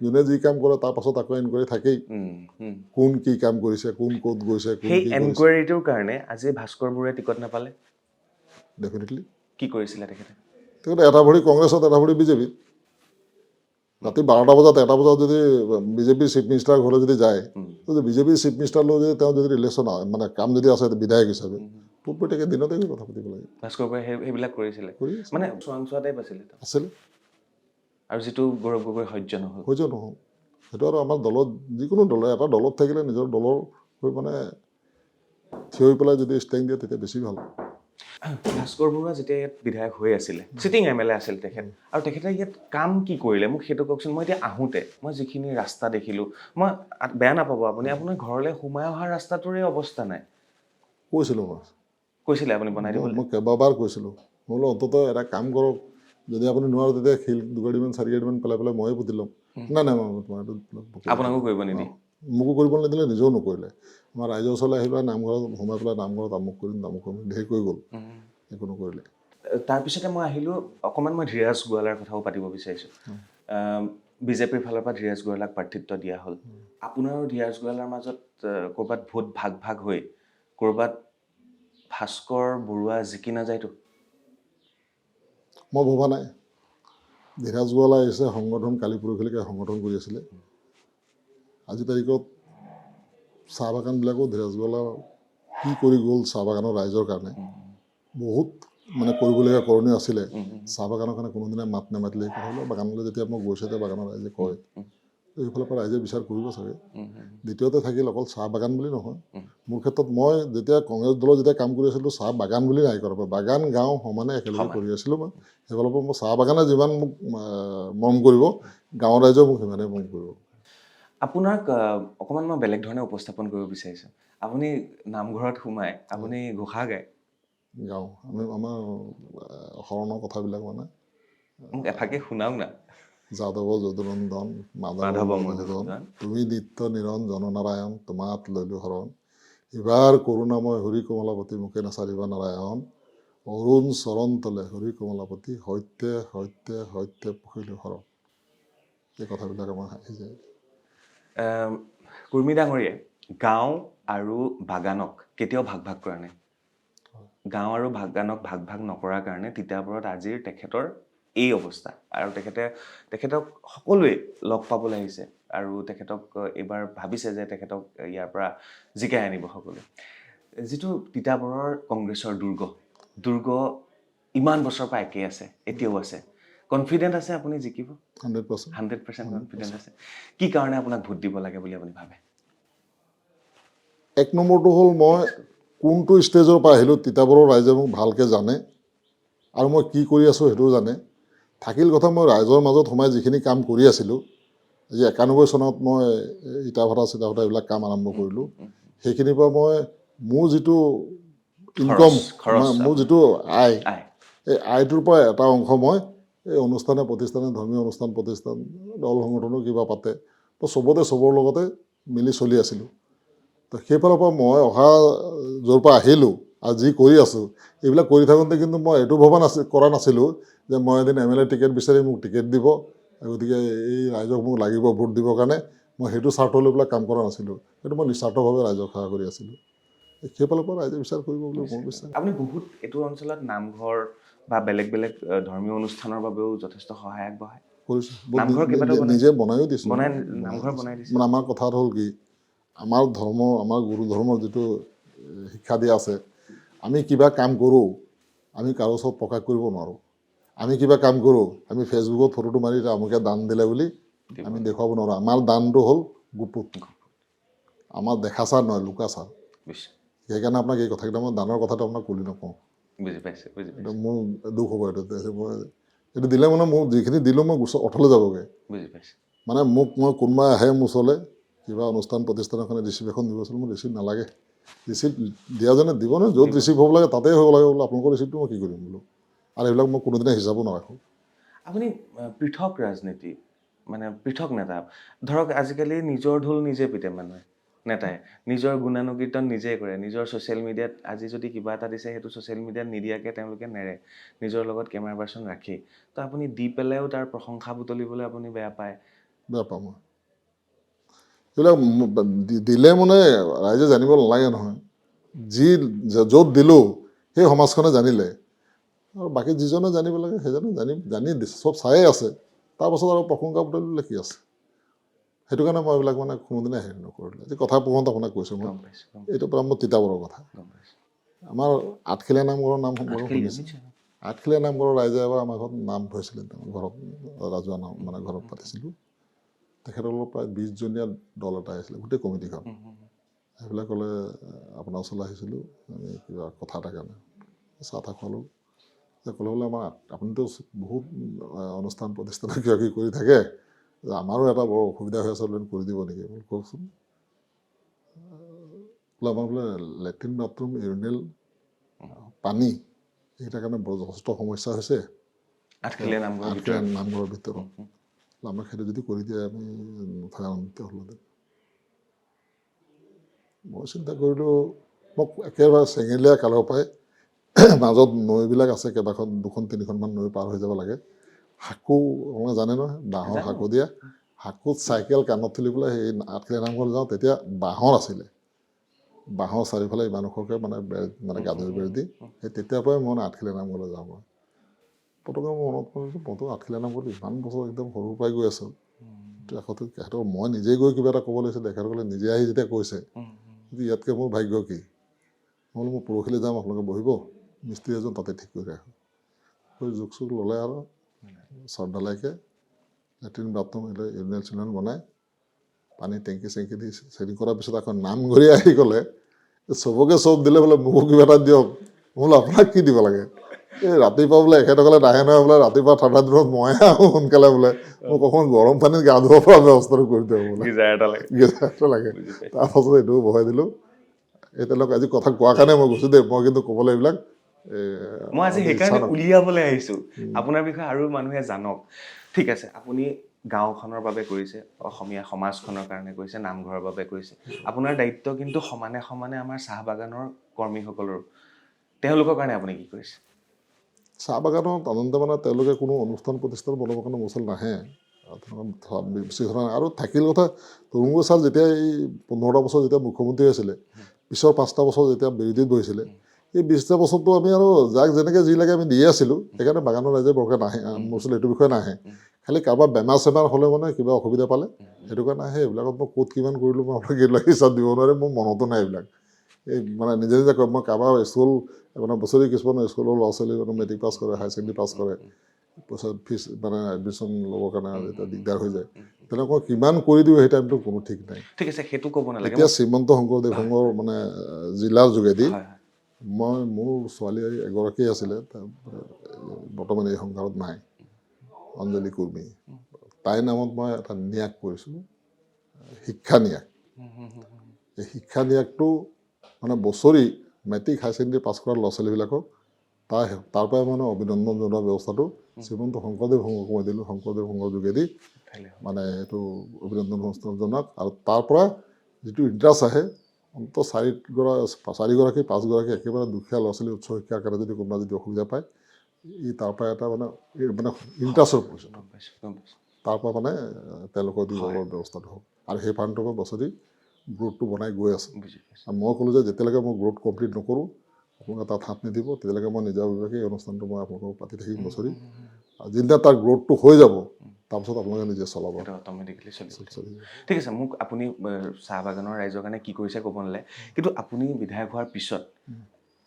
যোনে যি কাম কৰে তাৰ পাছত আকৌ এনকুৱাৰী থাকেই। কোন কি কাম কৰিছে, কোন ক'ত গৈছে, সেই এনকুৱাৰীটোৰ কাৰণে আজি ভাস্কৰ বৰুৱাই টিকট নাপালে? ডেফিনেটলি। কি কৰিছিলে তেখেতে? এটা ভৰি কংগ্ৰেছত, এটা ভৰি বিজেপিত। ৰাতি 12টা বজাত, 1টা বজাত যদি বিজেপিৰ চিফ মিনিষ্টাৰ ঘৰলৈ যদি যায়, বিজেপিৰ চিফ মিনিষ্টাৰলৈ যদি তেওঁ যদি ৰিলেশ্যন মানে কাম যদি আছে বিধায়ক হিচাপে, পোনপটীয়াকৈ দিনতে কথা পাতিব লাগে। ভাস্কৰ বৰুৱাই সেইবিলাক কৰিছিলে, মানে চোৱাংচোৱা টাইপ আছিলে। আৰু যিটো গৌৰৱ গগৈ সহ্য নহ'ল। সেইটো আৰু আমাৰ দলত, যিকোনো দলে এটা দলত থাকিলে নিজৰ দলৰ হৈ মানে থিয় হৈ পেলাই যদি ষ্টেং দিয়ে তেতিয়া বেছি ভাল। ভাস্কৰ বৰুৱা যেতিয়া ইয়াত বিধায়ক হৈ আছিলে, চিটিং MLA আছিল তেখেত, আৰু তেখেতে ইয়াত কাম কি কৰিলে মোক সেইটো কওকচোন। মই এতিয়া আহোঁতে মই যিখিনি ৰাস্তা দেখিলোঁ, মই বেয়া নাপাব আপুনি, আপোনাৰ ঘৰলৈ সোমাই অহা ৰাস্তাটোৰে অৱস্থা নাই। কৈছিলোঁ মই, কৈছিলে আপুনি বনাই দিবলৈ? মই কেইবাবাৰ কৈছিলোঁ, মই বোলো অন্তত এটা কাম কৰক, যদি আপুনি নোৱাৰে তেতিয়া শিল 2 গাড়ীমান 4 গাড়ীমান পেলাই পেলাই ময়ে পুতি ল'ম। নাই নাই মই তোমাৰ আপোনাকো কৰিব নিদি? মোকো কৰিব নিদিলে, নিজেও নকৰিলে। আমাৰ ৰাইজৰ ওচৰলৈ আহি পেলাই নামঘৰত সোমাই পেলাই নামঘৰত আমুক কৰিম ঢেৰ কৰি গ'ল, একো নকৰিলে। তাৰপিছতে মই আহিলোঁ অকণমান, মই ধীৰাজ গোৱালাৰ কথাও পাতিব বিচাৰিছোঁ। বিজেপিৰ ফালৰ পৰা ধীৰাজ গোৱালাক প্ৰাৰ্থিত্ব দিয়া হ'ল। আপোনাৰ আৰু ধীৰাজ গোৱালাৰ মাজত ক'ৰবাত ভোট ভাগ ভাগ হৈ ক'ৰবাত ভাস্কৰ বৰুৱা জিকি নাযায়তো? মই ভবা নাই। ধীৰাজ গোৱালা আহিছে সংগঠন, কালি পৰহিলৈকে সংগঠন কৰি আছিলে। আজি তাৰিখত চাহ বাগানবিলাকো ধীৰাজ গোৱালা কি কৰি গ'ল চাহ বাগানৰ ৰাইজৰ কাৰণে, বহুত মানে কৰিবলগীয়া কৰণীয় আছিলে। চাহ বাগানৰ কাৰণে কোনোদিনে মাত নামাতিলে। কথাবিলাক বাগানলৈ যেতিয়া মই গৈছোঁ তেতিয়া বাগানৰ ৰাইজে কয়, এইফালৰ পৰা ৰাইজে বিচাৰ কৰিব চাগে। দ্বিতীয়তে থাকিল অকল চাহ বাগান বুলি নহয়, মোৰ ক্ষেত্ৰত মই যেতিয়া কংগ্ৰেছ দলত যেতিয়া কাম কৰি আছিলোঁ, চাহ বাগান বুলি নাই কৰা, বাগান গাঁও সমানে একেলগে কৰি আছিলোঁ মই। সেইফালৰ পৰা মই চাহ বাগানে যিমান মোক মৰম কৰিব, গাঁৱৰ ৰাইজেও মোক সিমানেই মৰম কৰিব। আপোনাক অকণমান মই বেলেগ ধৰণে উপস্থাপন কৰিব বিচাৰিছোঁ। আপুনি নামঘৰত সোমাই আপুনি ঘোষা গায়? গাওঁ। আমাৰ শৰণৰ কথাবিলাক মানে মোক এফাকে শুনাওক না। যাদৱ যদুনন্দন মাধৱ মধুসূদন, তুমি নিত্য নিৰঞ্জন নাৰায়ণ, তোমাত লৈলো শৰণ, ইবাৰ কৰোণাময় হৰি কমলাপতি, মুখে নাচাৰিবা নাৰায়ণ, অৰুণ চৰণ তলে হৰি কমলাপতি, সত্যে সত্যে সত্যে পঢ়িলো শৰণ। এই কথাবিলাক আমাৰ আহি যায়। কুৰ্মী ডাঙৰীয়াই গাঁও আৰু বাগানক কেতিয়াও ভাগ ভাগ কৰা নাই। গাঁও আৰু বাগানক ভাগ ভাগ নকৰাৰ কাৰণে তিতাবৰত আজিৰ তেখেতৰ এই অৱস্থা। আৰু তেখেতক সকলোৱে লগ পাবলৈ আহিছে আৰু তেখেতক এইবাৰ ভাবিছে যে তেখেতক ইয়াৰ পৰা জিকাই আনিব সকলোৱে। যিটো তিতাবৰৰ কংগ্ৰেছৰ দুৰ্গ ইমান বছৰৰ পৰা একেই আছে, এতিয়াও আছে। কনফিডেণ্ট আছে আপুনি জিকিব? 100%। 100% কনফিডেণ্ট আছে। কি কাৰণে আপোনাক ভোট দিব লাগে বুলি আপুনি ভাবে? এক নম্বৰটো হ'ল, মই কোনটো ষ্টেজৰ পৰা আহিলোঁ তিতাবৰৰ ৰাইজে মোক ভালকৈ জানে, আৰু মই কি কৰি আছোঁ সেইটোও জানে। থাকিল কথা, মই ৰাইজৰ মাজত সোমাই যিখিনি কাম কৰি আছিলোঁ, আজি 91 চনত মই ইটা ভাটা এইবিলাক কাম আৰম্ভ কৰিলোঁ। সেইখিনিৰ পৰা মই মোৰ যিটো ইনকম, মোৰ যিটো আয়, এই আয়টোৰ পৰা এটা অংশ মই এই অনুষ্ঠানে প্ৰতিষ্ঠানে, ধৰ্মীয় অনুষ্ঠান প্ৰতিষ্ঠান, দল সংগঠনো কিবা পাতে, তো চবতে চবৰ লগতে মিলি চলি আছিলোঁ। তো সেইফালৰ পৰা মই অহা য'ৰ পৰা আহিলোঁ আৰু যি কৰি আছোঁ, এইবিলাক কৰি থাকোঁতে কিন্তু মই এইটো কৰা নাছিলোঁ যে মই এদিন MLA টিকেট বিচাৰি মোক টিকেট দিব, গতিকে এই ৰাইজক মোক লাগিব ভোট দিবৰ কাৰণে, মই সেইটো স্বাৰ্থ লৈ পেলাই কাম কৰা নাছিলোঁ। সেইটো মই নিস্বাৰ্থভাৱে ৰাইজক সেৱা কৰি আছিলোঁ। সেইফালৰ পৰা ৰাইজে বিচাৰ কৰিব বুলি মোৰ বিশ্বাস। আপুনি বহুত এইটো অঞ্চলত নামঘৰ বা বেলেগ বেলেগ ধৰ্মীয় অনুষ্ঠানৰ বাবেও যথেষ্ট সহায় আগবঢ়ায়। কৰিছোঁ, নিজে বনায়ো দিছোঁ। নামঘৰ বনাই দিছে। মানে আমাৰ কথাটো হ'ল কি, আমাৰ গুৰু ধৰ্মৰ যিটো শিক্ষা দিয়া আছে, আমি কিবা কাম কৰোঁ, আমি কাৰো ওচৰত প্ৰকাশ কৰিব নোৱাৰোঁ। আমি কিবা কাম কৰোঁ, আমি ফেচবুকত ফটোটো মাৰি আমুকে দান দিলে বুলি আমি দেখুৱাব নোৱাৰোঁ। আমাৰ দানটো হ'ল গুপুত, আমাৰ দেখা চাৰ নহয়, লুকা চাৰ। সেইকাৰণে আপোনাক এই কথাকেইটা, মই দানৰ কথাটো আপোনাক খুলি নকওঁ। বুজি পাইছে? মোৰ দুখ হ'ব এইটো দিলে মানে মোৰ যিখিনি দিলোঁ মই অথলে যাবগৈ। বুজি পাইছে? মানে মই কোনোবাই আহে মোৰ ওচৰলৈ, কিবা অনুষ্ঠান প্ৰতিষ্ঠানৰ কাৰণে ৰিচিপ্ট এখন দিবচোন, মোৰ ৰিচিপ্ট নালাগে। ৰিচিপ্ট দিয়াজনে দিব নহয়, য'ত ৰিচিপ্ট হ'ব লাগে তাতেই হ'ব লাগে বোলো, আপোনালোকৰ ৰিচিপ্টটো মই কি কৰিম বোলো। আৰু এইবিলাক মই কোনোদিনে হিচাপো নাৰাখোঁ। আপুনি পৃথক ৰাজনীতি, মানে পৃথক নেতা, ধৰক আজিকালি নিজৰ ঢোল নিজে পিতে মানুহে, নেতাই নিজৰ গুণানুকীৰ্তন নিজেই কৰে। নিজৰ ছ'চিয়েল মিডিয়াত আজি যদি কিবা এটা দিছে, সেইটো ছ'চিয়েল মিডিয়াত নিদিয়াকৈ তেওঁলোকে নেৰে, নিজৰ লগত কেমেৰা পাৰ্চন ৰাখি। তো আপুনি দি পেলাইও তাৰ প্ৰশংসা বুটলিবলৈ আপুনি বেয়া পায়? বেয়া পাওঁ মই এইবিলাক। দিলে মানে ৰাইজে জানিব নালাগে নহয়, য'ত দিলোঁ সেই সমাজখনে জানিলে, আৰু বাকী যিজনে জানিব লাগে সেইজনে জানি চব চায়ে আছে, তাৰপাছত আৰু প্ৰশংসা বুটলিলে কি আছে। সেইটো কাৰণে মই এইবিলাক মানে কোনোদিনে হেৰি নকৰিলোঁ। আজি কথা প্ৰসংগত আপোনাক কৈছোঁ মই, এইটো পৰা মোৰ তিতাবৰৰ কথা। আমাৰ আঠখেলীয়া নামঘৰৰ নাম শুনিছে? আঠখেলীয়া নামঘৰৰ ৰাইজে এবাৰ আমাৰ ঘৰত নাম থৈছিলে, ঘৰত ৰাজহুৱা নাম মানে ঘৰত পাতিছিলোঁ। তেখেতসকলৰ প্ৰায় 20জনীয়া দল এটা আহিছিলে, গোটেই কমিটিখন। সেইবিলাক ক'লে আপোনাৰ ওচৰলৈ আহিছিলোঁ আমি কিবা কথা এটাৰ কাৰণে চাহ তাহ খোৱালোঁ ক'লে বোলে আমাৰ আপুনিতো বহুত অনুষ্ঠান প্ৰতিষ্ঠান কিবা কিবি কৰি থাকে যে আমাৰো এটা বৰ অসুবিধা হৈ আছে বোলে কৰি দিব নেকি বোলে কওকচোন বোলে আমাৰ বোলে লেট্ৰিন বাথৰুম ইউৰিনেল পানী এইকেইটাৰ কাৰণে বৰ যথেষ্ট সমস্যা হৈছে আঠখেলীয়া নামঘৰৰ ভিতৰত আমাক সেইটো যদি কৰি দিয়ে আমি নথকা আনন্দিত হ'লহেঁতেন মই চিন্তা কৰিলোঁ মোক একেবাৰে চেঙেলীয়া কালৰ পৰাই মাজত নৈবিলাক আছে কেইবাখন দুখন তিনিখনমান নৈ পাৰ হৈ যাব লাগে হাকো আপোনালোকে জানে নহয় বাঁহৰ হাকো দিয়া হাকোত চাইকেল কাণত তুলি পেলাই সেই আঠখেলীয়া নামঘৰলৈ যাওঁ তেতিয়া বাঁহৰ আছিলে বাঁহৰ চাৰিওফালে ইমান ওখকৈ মানে গাদৰি বেৰি দি সেই তেতিয়াৰ পৰাই মই আঠখেলীয়া নামঘৰলৈ যাওঁ মই পটককৈ মই মনত কৰিছোঁ মইতো আঠখেলীয়া নামঘৰত ইমান বছৰ একদম সৰুৰ পৰাই গৈ আছোঁ তেখেতৰ মই নিজেই গৈ কিবা এটা ক'ব লাগিছে তেখেতসকলে নিজে আহি যেতিয়া কৈছে ইয়াতকৈ মোৰ ভাগ্য কি মই বোলো মই পৰহিলৈ যাম আপোনালোকে বহিব মিস্ত্ৰী এজন তাতে ঠিক কৰি ৰাখোঁ সেই জোখ চোখ ল'লে আৰু চৰ্দালাইকে লেট্ৰিন বাথৰুম ইউৰিনেল চিউৰিনেল বনাই পানী টেংকি চেংকি দি চেটিং কৰাৰ পিছত আকৌ নামঘৰীয়া আহি ক'লে চবকে চব দিলে বোলে মোকো কিবা এটা দিয়ক বোলো আপোনাক কি দিব লাগে এই ৰাতিপুৱা বোলে এখেতসকলে নাহে নহয় বোলে ৰাতিপুৱা ঠাণ্ডা দিনত ময়ে আহোঁ সোনকালে বোলে মোক অকণ গৰম পানীত গা ধুব পৰা ব্যৱস্থাটো কৰি দিয়ক বোলে গিজাৰটো লাগে তাৰপাছত এইটোও বহাই দিলোঁ এই তেওঁলোক আজি কথা কোৱাৰ কাৰণে মই গৈছোঁ দেই মই কিন্তু ক'বলৈ এইবিলাক মই আজি সেইকাৰণে উলিয়াবলৈ আহিছোঁ আপোনাৰ বিষয়ে আৰু মানুহে জানক ঠিক আছে আপুনি গাঁওখনৰ বাবে কৰিছে অসমীয়া সমাজখনৰ কাৰণে কৰিছে নামঘৰৰ বাবে কৰিছে আপোনাৰ দায়িত্ব কিন্তু সমানে সমানে আমাৰ চাহ বাগানৰ কৰ্মীসকলৰ তেওঁলোকৰ কাৰণে আপুনি কি কৰিছে চাহ বাগানত আনন্দ মানে তেওঁলোকে কোনো অনুষ্ঠান প্ৰতিষ্ঠান বনাবৰ কাৰণে মোৰ ওচৰত নাহে বেছি ধৰা আৰু থাকিল কথা তৰুণ ছাৰ যেতিয়া এই 15টা বছৰ যেতিয়া মুখ্যমন্ত্ৰী হৈছিলে পিছৰ 5টা বছৰ যেতিয়া বিৰোধীত বহিছিলে এই 20টা বছৰটো আমি আৰু যাক যেনেকৈ যি লাগে আমি দিয়ে আছিলোঁ সেইকাৰণে বাগানৰ ৰাইজে বৰকৈ নাহে মোৰ ওচৰত এইটো বিষয়ে নাহে খালি কাৰোবাৰ বেমাৰ চেমাৰ হ'লে মানে কিবা অসুবিধা পালে সেইটো কাৰণে আহে এইবিলাকত মই ক'ত কিমান কৰিলোঁ মই আপোনাক এইবিলাক হিচাপ দিব নোৱাৰে মোৰ মনতো নাই এইবিলাক এই মানে নিজে নিজে কয় মই কাৰোবাৰ স্কুল মানে বছৰি কিছুমান স্কুলৰ ল'ৰা ছোৱালী মানে মেট্ৰিক পাছ কৰে হায়াৰ ছেকেণ্ডেৰী পাছ কৰে পিছত ফিজ মানে এডমিশ্যন ল'বৰ কাৰণে যেতিয়া দিগদাৰ হৈ যায় তেনেকুৱা কিমান কৰি দিওঁ সেই টাইমটো কোনো ঠিক নাই ঠিক আছে সেইটো ক'ব নালাগে এতিয়া শ্ৰীমন্ত শংকৰদেৱ সংঘৰ মানে জিলাৰ যোগেদি মই মোৰ ছোৱালী এগৰাকী আছিলে বৰ্তমান এই সংসাৰত নাই অঞ্জলি কুৰ্মী তাইৰ নামত মই এটা ন্যাস কৰিছোঁ শিক্ষা ন্যাস এই শিক্ষা ন্যাসটো মানে বছৰি মেট্ৰিক হায়াৰ ছেকেণ্ডেৰী পাছ কৰা ল'ৰা ছোৱালীবিলাকক তাৰ পৰাই মানে অভিনন্দন জনোৱা ব্যৱস্থাটো শ্ৰীমন্ত শংকৰদেৱ সংঘক মই দিলোঁ শংকৰদেৱ সংঘৰ যোগেদি মানে এইটো অভিনন্দন অনুষ্ঠান জনাওক আৰু তাৰ পৰা যিটো ইণ্টাৰেষ্ট আহে অন্তত 4গৰাকী 5গৰাকী একেবাৰে দুখীয়া ল'ৰা ছোৱালী উচ্চ শিক্ষাৰ কাৰণে যদি কোনোবা যদি অসুবিধা পায় ই তাৰ পৰা এটা মানে ইণ্টাৰেষ্টৰ প্ৰয়োজন তাৰ পৰা মানে তেওঁলোকৰ দিবৰ ব্যৱস্থাটো হওক আৰু সেই ফাণ্ডটোৰ পৰা বছৰি গ্ৰোথটো বনাই গৈ আছে আৰু মই ক'লোঁ যে যেতিয়ালৈকে মই গ্ৰোথ কমপ্লিট নকৰোঁ আপোনালোকে তাত হাত নিদিব তেতিয়ালৈকে মই নিজাববীয়াকৈ এই অনুষ্ঠানটো মই আপোনালোকক পাতি থাকিম বছৰি আৰু যেতিয়া তাৰ গ্ৰোথটো হৈ যাব তাৰপিছত আপোনালোকে নিজে চলাব অট'মেটিকেলি চলিব ঠিক আছে মোক আপুনি চাহ বাগানৰ ৰাইজৰ কাৰণে কি কৰিছে ক'ব নালাগে কিন্তু আপুনি বিধায়ক হোৱাৰ পিছত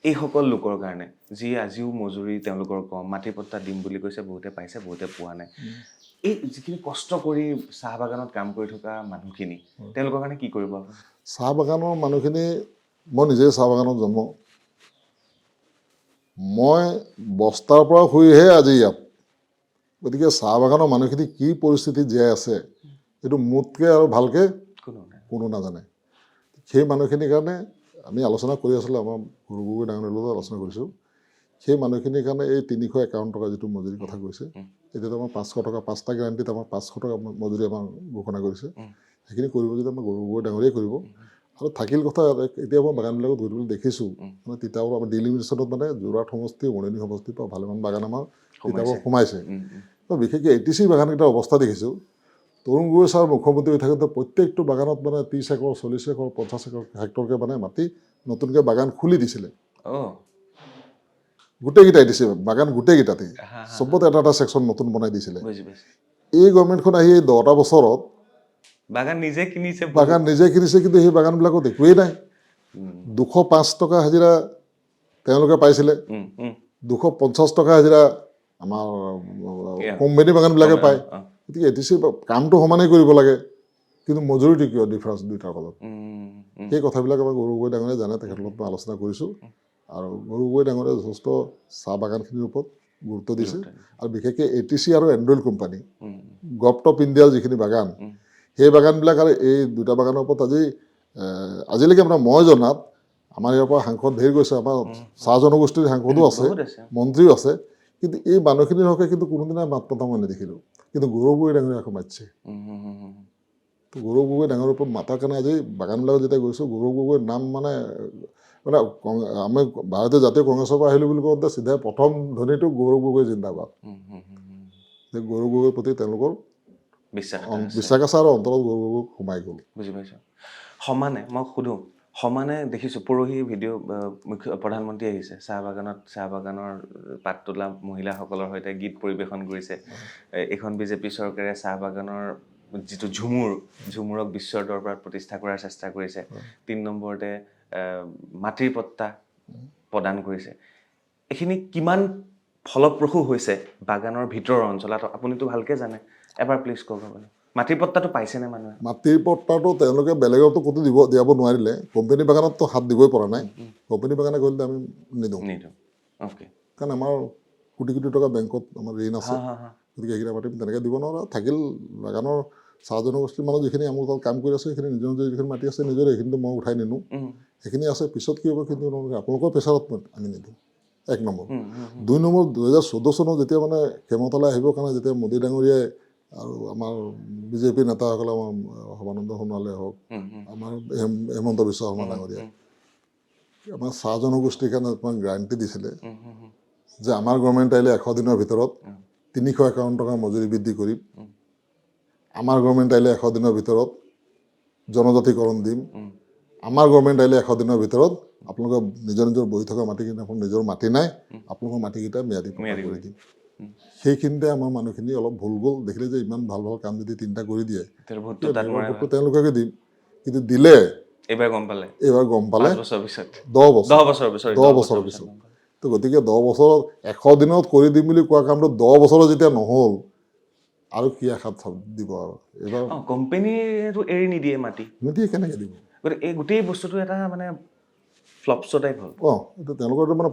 এইসকল লোকৰ কাৰণে যি আজিও মজুৰি তেওঁলোকৰ কম মাটি পট্টা দিম বুলি কৈছে বহুতে পাইছে বহুতে পোৱা নাই এই যিখিনি কষ্ট কৰি চাহ বাগানত কাম কৰি থকা মানুহখিনি তেওঁলোকৰ কাৰণে কি কৰিব আপুনি চাহ বাগানৰ মানুহখিনি মই নিজেই চাহ বাগানত জন্ম মই বস্তাৰ পৰা শুইহে আজি ইয়াত গতিকে চাহ বাগানৰ মানুহখিনি কি পৰিস্থিতিত জীয়াই আছে এইটো মোতকৈ আৰু ভালকৈ কোনো নাজানে সেই মানুহখিনিৰ কাৰণে আমি আলোচনা কৰি আছিলোঁ আমাৰ গুৰু গগৈ ডাঙৰীয়াৰ লগত আলোচনা কৰিছোঁ সেই মানুহখিনিৰ কাৰণে এই 351 টকা যিটো মজুৰি কথা কৈছে এতিয়াতো আমাৰ 500 টকা 5টা গ্যাৰাণ্টিত আমাৰ 500 টকা মজুৰি আমাৰ ঘোষণা কৰিছে সেইখিনি কৰিব যদি আমাৰ গুৰু গগৈ ডাঙৰীয়াই কৰিব আৰু থাকিল কথা এতিয়া মই বাগানবিলাকত গৈ দেখিছোঁ মানে তিতাবৰ আমাৰ ডিলিমিটেশ্যনত মানে যোৰহাট সমষ্টি মৰিয়নি সমষ্টিৰ পৰা ভালেমান বাগান আমাৰ তিতাবৰ সোমাইছে বিশেষকৈ ATC বাগানকেইটাৰ অৱস্থা দেখিছোঁ তৰুণ গগৈ ছাৰ মুখ্যমন্ত্ৰী হৈ থাকোঁতে প্ৰত্যেকটো বাগানত মানে 30 একৰ 40 একৰ 50 একৰ হেক্টৰকৈ মানে মাটি নতুনকৈ বাগান খুলি দিছিলে গোটেইকেইটাই দিছে বাগান গোটেইকেইটাতে চবতে এটা এটা ছেকশ্যন নতুন বনাই দিছিলে এই গভৰ্ণমেণ্টখন আহি 10টা বছৰত বাগান নিজে কিনিছে কিন্তু সেই বাগানবিলাকত একোৱেই নাই 205 টকা হাজিৰা তেওঁলোকে পাইছিলে 250 টকা হাজিৰা আমাৰ কোম্পানী বাগানবিলাকে পায় গতিকে ATC কামটো সমানেই কৰিব লাগে কিন্তু মেজৰিটি কিয় ডিফাৰেঞ্চ দুইটাৰ মাজত সেই কথাবিলাক আমাৰ গৌৰৱ গগৈ ডাঙৰীয়াই জানে, তেখেতৰ লগত মই আলোচনা কৰিছোঁ। আৰু গৌৰৱ গগৈ ডাঙৰীয়াই যথেষ্ট চাহ বাগানখিনিৰ ওপৰত গুৰুত্ব দিছে, আৰু বিশেষকৈ ATC আৰু এণ্ড্ৰইল কোম্পানী গভট অফ ইণ্ডিয়াৰ যিখিনি বাগান, সেই বাগানবিলাক আৰু এই দুটা বাগানৰ ওপৰত আজিলৈকে আপোনাৰ মই জনাত আমাৰ ইয়াৰ পৰা সাংসদ ধেৰ গৈছে, আমাৰ চাহ জনগোষ্ঠীৰ সাংসদো আছে, মন্ত্ৰীও আছে, কিন্তু এই মানুহখিনিৰ হকে কিন্তু কোনোদিনা মাত মতা মই নেদেখিলোঁ। কিন্তু গৌৰৱ গগৈ ডাঙৰীয়াই আকৌ মাতিছে। তো গৌৰৱ গগৈ ডাঙৰীয়াৰ ওপৰত মাতাৰ কাৰণে আজি বাগানবিলাকত যেতিয়া গৈছোঁ, গৌৰৱ গগৈৰ নাম মানে আমি ভাৰতীয় জাতীয় কংগ্ৰেছৰ পৰা আহিলোঁ বুলি কওঁতে চিধাই প্ৰথম ধ্বনিটো গৌৰৱ গগৈ জিন্দাবাদ। যে গৌৰৱ গগৈৰ প্ৰতি তেওঁলোকৰ বিশ্বাস আছে আৰু অন্তৰত গৌৰৱ গগৈ সোমাই গ'ল। বুজি পাইছোঁ। সমানে মই সোধোঁ, সমানে দেখিছোঁ পৰহি ভিডিঅ' প্ৰধানমন্ত্ৰী আহিছে, চাহ বাগানৰ পাত তোলা মহিলাসকলৰ সৈতে গীত পৰিৱেশন কৰিছে। এইখন বিজেপি চৰকাৰে চাহ বাগানৰ যিটো ঝুমুৰক বিশ্বৰ দৰবাৰত প্ৰতিষ্ঠা কৰাৰ চেষ্টা কৰিছে। 3 নম্বৰতে মাটিৰ পট্টা প্ৰদান কৰিছে। এইখিনি কিমান ফলপ্ৰসূ হৈছে বাগানৰ ভিতৰৰ অঞ্চলত আপুনিতো ভালকৈ জানে, এবাৰ প্লিজ কওক। আপুনি মাটিৰ পট্টাটো পাইছেনে মানুহে? মাটিৰ পট্টাটো তেওঁলোকে বেলেগতো ক'তো দিয়াব নোৱাৰিলে, কোম্পানী বাগানততো হাত দিবই পৰা নাই। কোম্পানী বাগানে কৰিলে আমি নিদিওঁ, কাৰণ আমাৰ কোটি কোটি টকা বেংকত আমাৰ ঋণ আছে, গতিকে সেইখিনি মাটি তেনেকৈ দিব নোৱাৰা। থাকিল বাগানৰ চাহ জনগোষ্ঠীৰ মানুহ যিখিনি আমাৰ তাত কাম কৰি আছে, সেইখিনি নিজৰ নিজৰ যিখিনি মাটি আছে নিজৰ, সেইখিনিতো মই উঠাই নিনো, সেইখিনি আছে, পিছত কি হ'ব কিন্তু আপোনালোকৰ প্ৰেছাৰত আমি নিদিওঁ। 1 নম্বৰ। 2 নম্বৰ, 2014 চনত যেতিয়া মানে ক্ষমতালৈ আহিবৰ কাৰণে যেতিয়া মোদী ডাঙৰীয়াই আৰু আমাৰ বিজেপিৰ নেতাসকলে, আমাৰ সৰ্বানন্দ সোণোৱালে হওক, আমাৰ হেমন্ত বিশ্ব শৰ্মা ডাঙৰীয়াই আমাৰ চাহ জনগোষ্ঠীৰ কাৰণে অকণমান গ্যাৰাণ্টি দিছিলে যে আমাৰ গভৰ্ণমেণ্ট আহিলে 100 দিনৰ ভিতৰত 351 টকা মজুৰি বৃদ্ধি কৰিম, আমাৰ গভৰ্ণমেণ্ট আহিলে 100 দিনৰ ভিতৰত জনজাতিকৰণ দিম, আমাৰ গভৰ্ণমেণ্ট আহিলে 100 দিনৰ ভিতৰত আপোনালোকৰ নিজৰ নিজৰ বহি থকা মাটিখিনি, আপোনাৰ নিজৰ মাটি নাই, আপোনালোকৰ মাটিকেইটা ম্যাদী কৰি দিম। সেইখিনিতে আমাৰ মানুহখিনি অলপ ভুল গ'ল, দেখিলে যে ইমান ভাল ভাল কাম যদি 3টা কৰি দিয়ে ভোটটো তেওঁলোককে দিম, কিন্তু দিলে এইবাৰ গম পালে 10 বছৰ পিছত। তো গতিকে 10 বছৰত 100 দিনত কৰি দিম বুলি কোৱা কামটো 10 বছৰত যেতিয়া নহ'ল, আৰু কি আশাত দিব আৰু এইবাৰ কোম্পানীটো এৰি নিদিয়ে মাটি, নিদিয়ে কেনেকৈ দিব? গতিকে এই গোটেই বস্তুটো এটা মানে ফ্লপছ টাইপ হ'ল। এইটো তেওঁলোকৰ মানে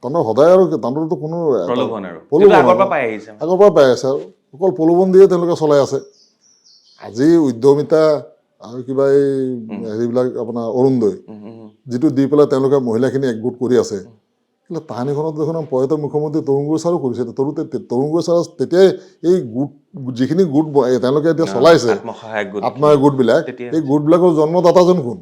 তাহাঁতৰ সদায় আৰু তাহাঁতৰতো কোনো প্ৰলোভন আগৰ পৰা পাই আহিছে আৰু অকল প্ৰলোভন দিয়ে তেওঁলোকে চলাই আছে। আজি উদ্যমিতা আৰু কিবা এই হেৰিবিলাক আপোনাৰ অৰুণোদয় যিটো দি পেলাই তেওঁলোকে মহিলাখিনি একগোট কৰি আছে, কিন্তু তাহানিখনত দেখোন প্ৰয়াত মুখ্যমন্ত্ৰী তৰুণ গগৈ ছাৰো কৰিছে। তৰুণ গগৈ ছাৰ তেতিয়াই এই গোট, যিখিনি গোট তেওঁলোকে এতিয়া চলাইছে আত্মসহায়ক গোটবিলাক, এই গোটবিলাকৰ জন্মদাতাজন কোন?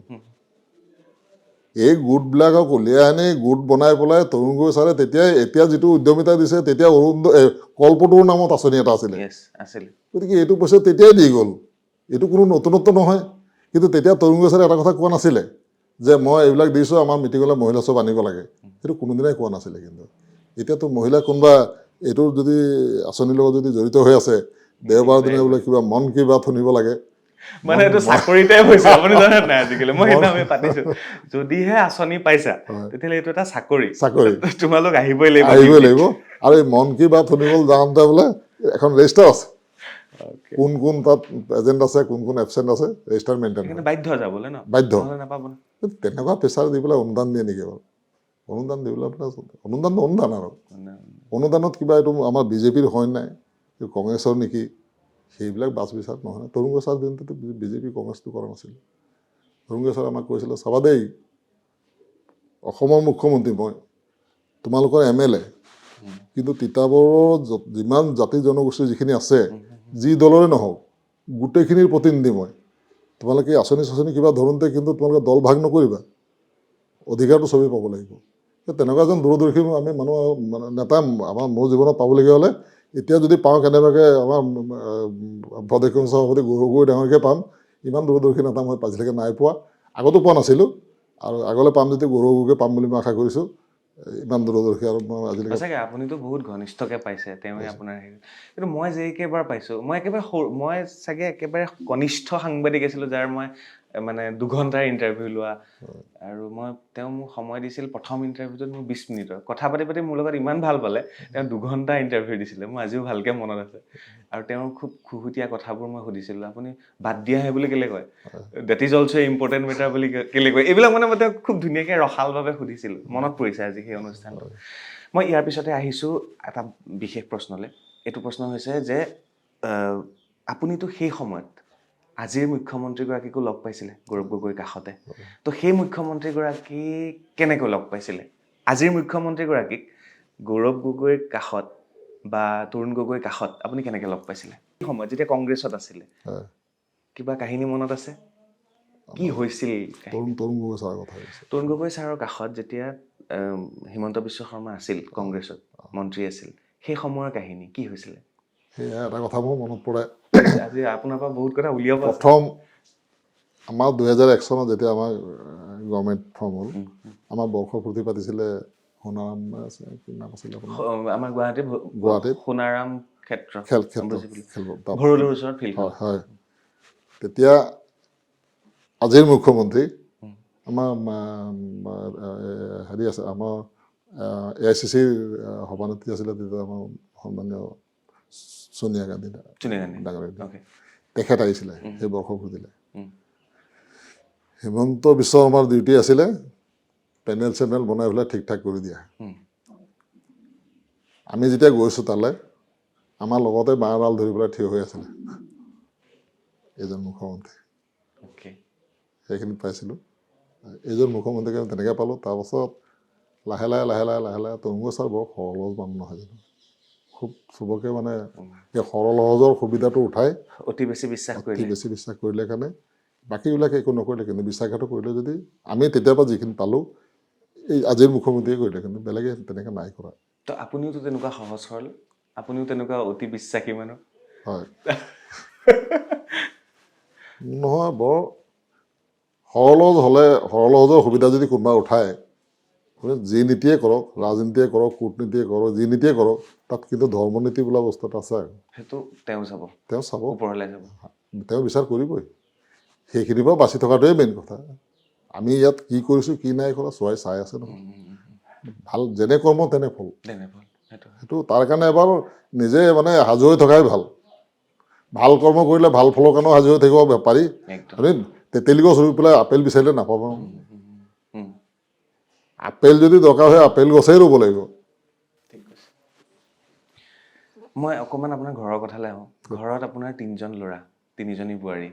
এই গোটবিলাকক উলিয়াই আনি গোট বনাই পেলাই তৰুণ গগৈ ছাৰে তেতিয়াই, এতিয়া যিটো উদ্যমিতা দিছে, তেতিয়া কল্পটোৰ নামত আঁচনি এটা আছিলে, গতিকে এইটো পইচা তেতিয়াই দি গ'ল, এইটো কোনো নতুনত্ব নহয়। কিন্তু তেতিয়া তৰুণ গগৈ ছাৰে এটা কথা কোৱা নাছিলে যে মই এইবিলাক দিছোঁ, আমাৰ মিটিঙলৈ মহিলা চব আনিব লাগে, সেইটো কোনোদিনাই কোৱা নাছিলে। কিন্তু এতিয়াতো মহিলা কোনোবা এইটো যদি আঁচনিৰ লগত যদি জড়িত হৈ আছে, দেওবাৰ দিনা বোলে কিবা মন কি বাত শুনিব লাগে, মানে এইটো চাকৰি টাইপ হৈছে, আপুনি জানে নাই? আজিকালি মই সেইদিনা আমি পাতিছো, যদিহে আঁচনি পাইছা তেতিয়াহ'লে এইটো এটা চাকৰি, তোমালোক আহিবই লাগিব। আৰু এই মন কি বাত শুনিবলৈ যাওঁতে বোলে এখন ৰেজিষ্টাৰ আছে, কোন কোন তাত এজেণ্ট আছে, কোন কোন এবচেণ্ট আছে, ৰেজিষ্টাৰ মেইনটেইন কৰে, বাধ্য যাবলৈ ন, বাধ্য। নাপাব ন। তেনেকুৱা প্ৰেছাৰ দি পেলাই অনুদান দিয়ে নেকি বাৰু? অনুদান দি পেলাই অনুদান আৰু অনুদানত কিবা এইটো আমাৰ বিজেপিৰ হয় নাই, কংগ্ৰেছৰ নেকি, সেইবিলাক বাছ বিচাৰ নহয়। তৰুণ গগৈ ছাৰ দিনটোতো বিজেপি কংগ্ৰেছটো কৰা নাছিল। তৰুণ গগৈ ছাৰে আমাক কৈছিলে, চাবা দেই, অসমৰ মুখ্যমন্ত্ৰী মই, তোমালোকৰ MLA, কিন্তু তিতাবৰৰ যিমান জাতি জনগোষ্ঠী যিখিনি আছে, যি দলৰে নহওক, গোটেইখিনিৰ প্ৰতিনিধি মই। তোমালোকে আঁচনি চাচনি কিবা ধৰোঁতে কিন্তু তোমালোকে দল ভাগ নকৰিবা, অধিকাৰটো চবেই পাব লাগিব। তেনেকুৱা এজন দূৰদৰ্শী আমি মানুহ মানে নেতা মোৰ জীৱনত পাবলগীয়া হ'লে, এতিয়া যদি পাওঁ কেনেবাকৈ আমাৰ প্ৰদেশ কংগ্ৰেছ সভাপতি গৌৰৱ গগৈ ডাঙৰকৈ পাম, ইমান দূৰদৰ্শী নেতা মই আজিলৈকে নাই পোৱা, আগতো পোৱা নাছিলোঁ, আৰু আগলৈ পাম যদি গৌৰৱ গগৈ পাম বুলি মই আশা কৰিছোঁ। ইমান দূৰদৰ্শী আৰু মই আজিলৈকে সঁচাকৈ আপুনিতো বহুত ঘনিষ্ঠকৈ পাইছে, তেওঁৱে আপোনাৰ হেৰি। কিন্তু মই যে একেবাৰে পাইছোঁ, মই একেবাৰে সৰু, মই চাগে একেবাৰে কনিষ্ঠ সাংবাদিক আছিলোঁ, যাৰ মই মানে 2 ঘণ্টাৰ ইণ্টাৰভিউ লোৱা আৰু তেওঁ মোক সময় দিছিল প্ৰথম ইণ্টাৰভিউটোত মোৰ 20 মিনিটৰ কথা পাতি পাতি মোৰ লগত ইমান ভাল পালে তেওঁ 2 ঘণ্টা ইণ্টাৰভিউ দিছিলে মোৰ আজিও ভালকে মনত আছে আৰু তেওঁৰ খুব খুহুতীয়া কথাবোৰ মই সুধিছিলোঁ আপুনি বাদ দিয়াহে বুলি কেলে কয় date is also important matter বুলি কেলে কয় এইবিলাক মানে মই তেওঁক খুব ধুনীয়াকৈ ৰসালভাৱে সুধিছিলোঁ মনত পৰিছে আজি সেই অনুষ্ঠানটো মই ইয়াৰ পিছতে আহিছোঁ এটা বিশেষ প্ৰশ্নলৈ এইটো প্ৰশ্ন হৈছে যে আপুনিতো সেই সময়ত আজিৰ মুখ্যমন্ত্ৰীগৰাকীকো লগ পাইছিলে গৌৰৱ গগৈৰ কাষতে তো সেই মুখ্যমন্ত্ৰীগৰাকী কেনেকৈ লগ পাইছিলে আজিৰ মুখ্যমন্ত্ৰীগৰাকীক গৌৰৱ গগৈৰ কাষত বা তৰুণ গগৈৰ কাষত আপুনি কেনেকৈ লগ পাইছিলে সেই সময়ত যেতিয়া কংগ্ৰেছত আছিলে কিবা কাহিনী মনত আছে কি হৈছিল তৰুণ গগৈ ছাৰৰ কাষত যেতিয়া হিমন্ত বিশ্ব শৰ্মা আছিল কংগ্ৰেছত মন্ত্ৰী আছিল সেই সময়ৰ কাহিনী কি হৈছিলে সেয়া এটা কথা মোৰ মনত পৰে আজি আপোনাৰ পৰা বহুত কথা উলিয়াব প্ৰথম আমাৰ 2001 চনত যেতিয়া আমাৰ গভৰ্ণমেণ্ট ফৰ্ম হ'ল আমাৰ বৰ্ষপূৰ্তি পাতিছিলে সোণাৰাম নাম আছিলে আমাৰ গুৱাহাটীত সোণাৰাম ক্ষেত্ৰ ভৰলুৰ ওচৰত ফিল্ডখন হয় তেতিয়া আজিৰ মুখ্যমন্ত্ৰী আমাৰ হেৰি আছে আমাৰ AICCৰ সভানেত্ৰী আছিলে তেতিয়া আমাৰ সন্মানীয় সোনিয়া গান্ধী ডাঙৰীয়া তেখেত আহিছিলে সেই বৰ্ষপূৰ্তিলৈ হিমন্ত বিশ্ব শৰ্মাৰ ডিউটি আছিলে পেনেল চেনেল বনাই পেলাই ঠিক ঠাক কৰি দিয়া আমি যেতিয়া গৈছোঁ তালৈ আমাৰ লগতে বাঁহডাল ধৰি পেলাই থিয় হৈ আছিলে এইজন মুখ্যমন্ত্ৰী সেইখিনিত পাইছিলোঁ এইজন মুখ্যমন্ত্ৰীক আমি তেনেকৈ পালোঁ তাৰপাছত লাহে লাহে তৰুণ গগৈ ছাৰ বৰ সৰল মানুহ নহয় জানো খুব চবকে মানে এই সৰল সহজৰ সুবিধাটো উঠাই অতি বেছি বিশ্বাস কৰিলে কাৰণে বাকীবিলাকে একো নকৰিলে কিন্তু বিশ্বাসঘাটো কৰিলে যদি আমি তেতিয়াৰ পৰা যিখিনি পালোঁ এই আজিৰ মুখ্যমন্ত্ৰীয়ে কৰিলে কিন্তু বেলেগে তেনেকৈ নাই কৰা তো আপুনিওতো তেনেকুৱা সহজ সৰল আপুনিও তেনেকুৱা অতি বিশ্বাসী মানুহ হয় নহয় বৰ সৰল সহজৰ সুবিধা যদি কোনোবা উঠায় যি নীতিয়ে কৰক ৰাজনীতিয়ে কৰক কূটনীতিয়ে কৰক যি নীতিয়ে কৰক তাত কিন্তু ধৰ্মনীতি বোলা বস্তু এটা আছে সেইটো তেওঁ চাব ওপৰলৈ যাব তেওঁ বিচাৰ কৰিবই সেইখিনিৰ পৰা বাচি থকাটোৱে মেইন কথা আমি ইয়াত কি কৰিছোঁ কি নাই কৰা চাই আছে নহয় ভাল যেনে কৰ্ম তেনে ফল সেইটো তাৰ কাৰণে এবাৰ নিজে মানে সাজু হৈ থকাই ভাল কৰ্ম কৰিলে ভাল ফলৰ কাৰণেও সাজু হৈ থাকিব পাৰি আমি তেতেলী গছ ৰুই পেলাই আপেল বিচাৰিলে নাপাব আপেল যদি দৰকাৰ হয় আপেল গছেই ৰুব লাগিব মই অকণমান আপোনাৰ ঘৰৰ কথালৈ আহোঁ ঘৰত আপোনাৰ 3জন ল'ৰা 3জনী বোৱাৰী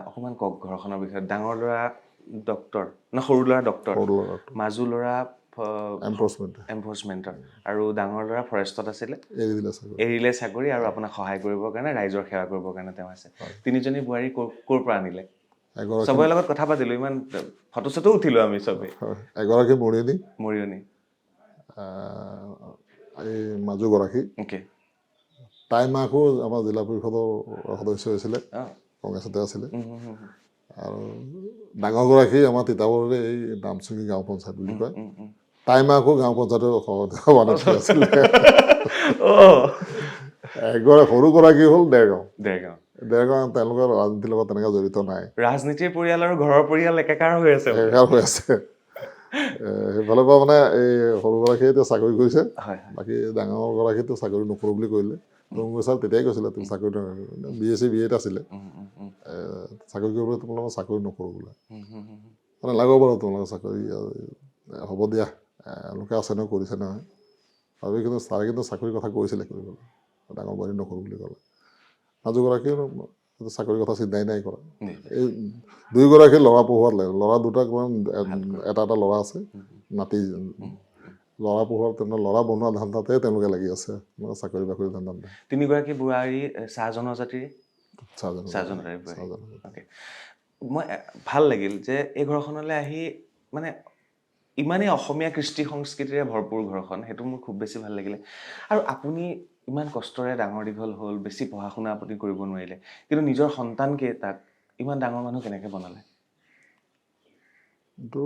অকণমান কওক ঘৰখনৰ বিষয়ে ডাঙৰ ল'ৰা ডক্তৰ সৰু ল'ৰা ডক্তৰ মাজু ল'ৰা এনফৰ্চমেণ্টৰ আৰু ডাঙৰ ল'ৰা ফৰেষ্টত আছিলে এৰিলে চাকৰি আৰু আপোনাক সহায় কৰিবৰ কাৰণে ৰাইজৰ সেৱা কৰিবৰ কাৰণে তেওঁ আছে 3জনী বোৱাৰী ক'ৰ পৰা আনিলে চবৰে লগত কথা পাতিলোঁ ইমান ফটো চটো উঠিলোঁ আমি চবেই এগৰাকী মৰিয়নী এই মাজুগৰাকী তাই মাকো আমাৰ জিলা পৰিষদৰ সদস্য হৈছিলে কংগ্ৰেছতে আছিলে আৰু ডাঙৰগৰাকী আমাৰ তিতাবৰৰে এই নামচুঙি গাঁও পঞ্চায়ত বুলি কয় তাই মাকো গাঁও পঞ্চায়তৰ সভানেত্ৰী আছিলে সৰুগৰাকী হ'ল দেৰগাঁও তেওঁলোকৰ ৰাজনীতিৰ লগত তেনেকৈ জড়িত নাই ৰাজনীতিৰ পৰিয়াল আৰু ঘৰৰ পৰিয়াল একেকাৰ হৈ আছে সেইফালৰ পৰা মানে এই সৰুগৰাকীয়ে এতিয়া চাকৰি কৰিছে বাকী ডাঙৰগৰাকীতো চাকৰি নকৰোঁ বুলি কৰিলে তৰুণ গগৈ ছাৰ তেতিয়াই কৈছিলে তুমি চাকৰি BAত আছিলে চাকৰি কৰিবলৈ তোমালোকৰ চাকৰি নকৰোঁ বোলে মানে লাগিব বাৰু তোমালোকৰ চাকৰি হ'ব দিয়া লোকে আছে নহয় কৰিছে নহয় ভাবি কিন্তু ছাৰে কিন্তু চাকৰিৰ কথা কৈছিলে কৰিবলৈ ডাঙৰ বোৱাৰী নকৰোঁ বুলি ক'লে মাজুগৰাকীয়ে চাকৰিৰ কথা চিন্তাই নাই কৰা এই দুয়োগৰাকী ল'ৰা পঢ়োৱাত লাগে ল'ৰা দুটাক এটা ল'ৰা আছে নাতি ল'ৰা পঢ়োৱাৰ তেনেকুৱা ল'ৰা বনোৱা ধান্দাতে তেওঁলোকে লাগি আছে চাকৰি বাকৰি ধান্দাত 3গৰাকী বোৱাৰী চাহ জনজাতিৰ মই ভাল লাগিল যে এই ঘৰখনলৈ আহি মানে ইমানেই অসমীয়া কৃষ্টি সংস্কৃতিৰে ভৰপূৰ ঘৰখন সেইটো মোৰ খুব বেছি ভাল লাগিলে আৰু আপুনি ইমান কষ্টৰে ডাঙৰ দীঘল হ'ল বেছি পঢ়া শুনা আপুনি কৰিব নোৱাৰিলে কিন্তু নিজৰ সন্তানকেইটাক ইমান ডাঙৰ মানুহ কেনেকৈ বনালে কিন্তু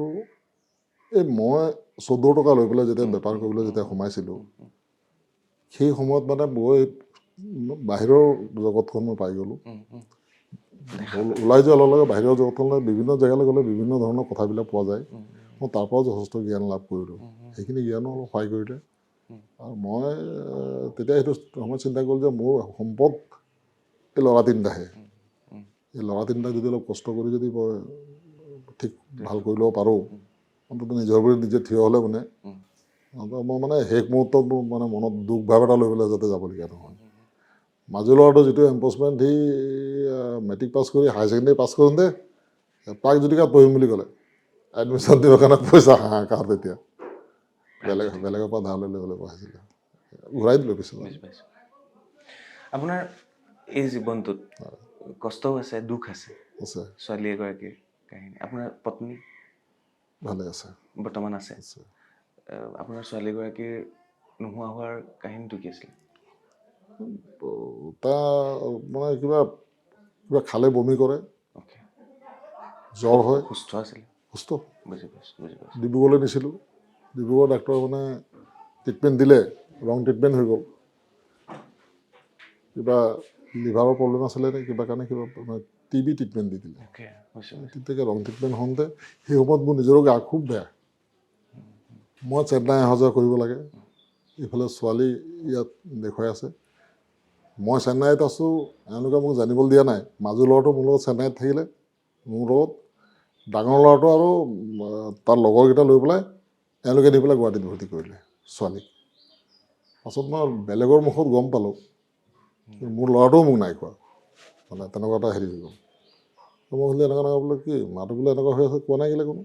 এই মই 14 টকা লৈ পেলাই যেতিয়া বেপাৰ কৰিবলৈ যেতিয়া সোমাইছিলোঁ সেই সময়ত মানে মই বাহিৰৰ জগতখন মই পাই গ'লোঁ ওলাই যোৱাৰ লগে লগে বাহিৰৰ জগতলৈ বিভিন্ন জেগালৈ গ'লে বিভিন্ন ধৰণৰ কথাবিলাক পোৱা যায়। মই তাৰ পৰাও যথেষ্ট জ্ঞান লাভ কৰিলোঁ। সেইখিনি জ্ঞানো অলপ সহায় কৰিলে। আৰু মই তেতিয়া সেইটো সময়ত চিন্তা কৰিলোঁ যে মোৰ সম্পদ এই ল'ৰা তিনিটাহে। এই ল'ৰা তিনিটাক যদি অলপ কষ্ট কৰি যদি মই ঠিক ভাল কৰি ল'ব পাৰোঁ, অন্ততঃ নিজৰ ভৰিত নিজে থিয় হ'লে মানে মই মানে শেষ মুহূৰ্তত মোৰ মানে মনত দুখ ভাৱ এটা লৈ পেলাই যাতে যাবলগীয়া নহয়। মাজু ল'ৰাটো যিটো এম্পচমেণ্ট, সি মেট্ৰিক পাছ কৰি হায়াৰ ছেকেণ্ডেৰী পাছ কৰোঁতে প্ৰাগজ্যোতিকাত পঢ়িম বুলি ক'লে। এডমিশ্যন দিবৰ কাৰণে পইচা হাহাকাৰ তেতিয়া বেলেগৰ পৰা ধাৰ লৈ লৈ পঢ়াইছিলে, ঘূৰাই দিলোঁ পিছত। আপোনাৰ এই জীৱনটোত কষ্টও আছে, দুখ আছে। ছোৱালী এগৰাকীৰ কাহিনী। আপোনাৰ পত্নী ভালে আছে, বৰ্তমান আছে। আপোনাৰ ছোৱালী এগৰাকীৰ নোহোৱা হোৱাৰ কাহিনীটো কি আছিলে? মানে কিবা খালে বমি কৰে, জ্বৰ হয়। সুস্থ আছিলে? সুস্থ। বুজি পাইছোঁ। ডিব্ৰুগড়লৈ নিছিলোঁ। ডিব্ৰুগড় ডাক্তৰ মানে ট্ৰিটমেণ্ট দিলে, ৰং ট্ৰিটমেণ্ট হৈ গ'ল। কিবা লিভাৰৰ প্ৰব্লেম আছিলে নে কিবা কাৰণে কিবা TB ট্ৰিটমেণ্ট দি দিলে। তেতিয়া ৰং ট্ৰিটমেণ্ট হওঁতে সেই সময়ত মোৰ নিজৰো গা খুব বেয়া। মই চেন্নাই অহা যোৱা কৰিব লাগে, ইফালে ছোৱালী ইয়াত দেখুৱাই আছে। মই চেন্নাইত আছোঁ, এওঁলোকে মোক জানিবলৈ দিয়া নাই। মাজু ল'ৰাটো মোৰ লগত চেন্নাইত থাকিলে, মোৰ লগত ডাঙৰ ল'ৰাটো আৰু তাৰ লগৰকেইটা লৈ পেলাই এওঁলোকে নি পেলাই গুৱাহাটীত ভৰ্তি কৰিলে ছোৱালীক। পাছত মই বেলেগৰ মুখত গম পালোঁ, মোৰ ল'ৰাটোও মোক নাই কোৱা, মানে তেনেকুৱা এটা হেৰি হৈ গ'ল। মই বোলে এনেকুৱা বোলে কি মাটো বোলে এনেকুৱা হৈ আছে, কোৱা নাই কেলৈ কোনো?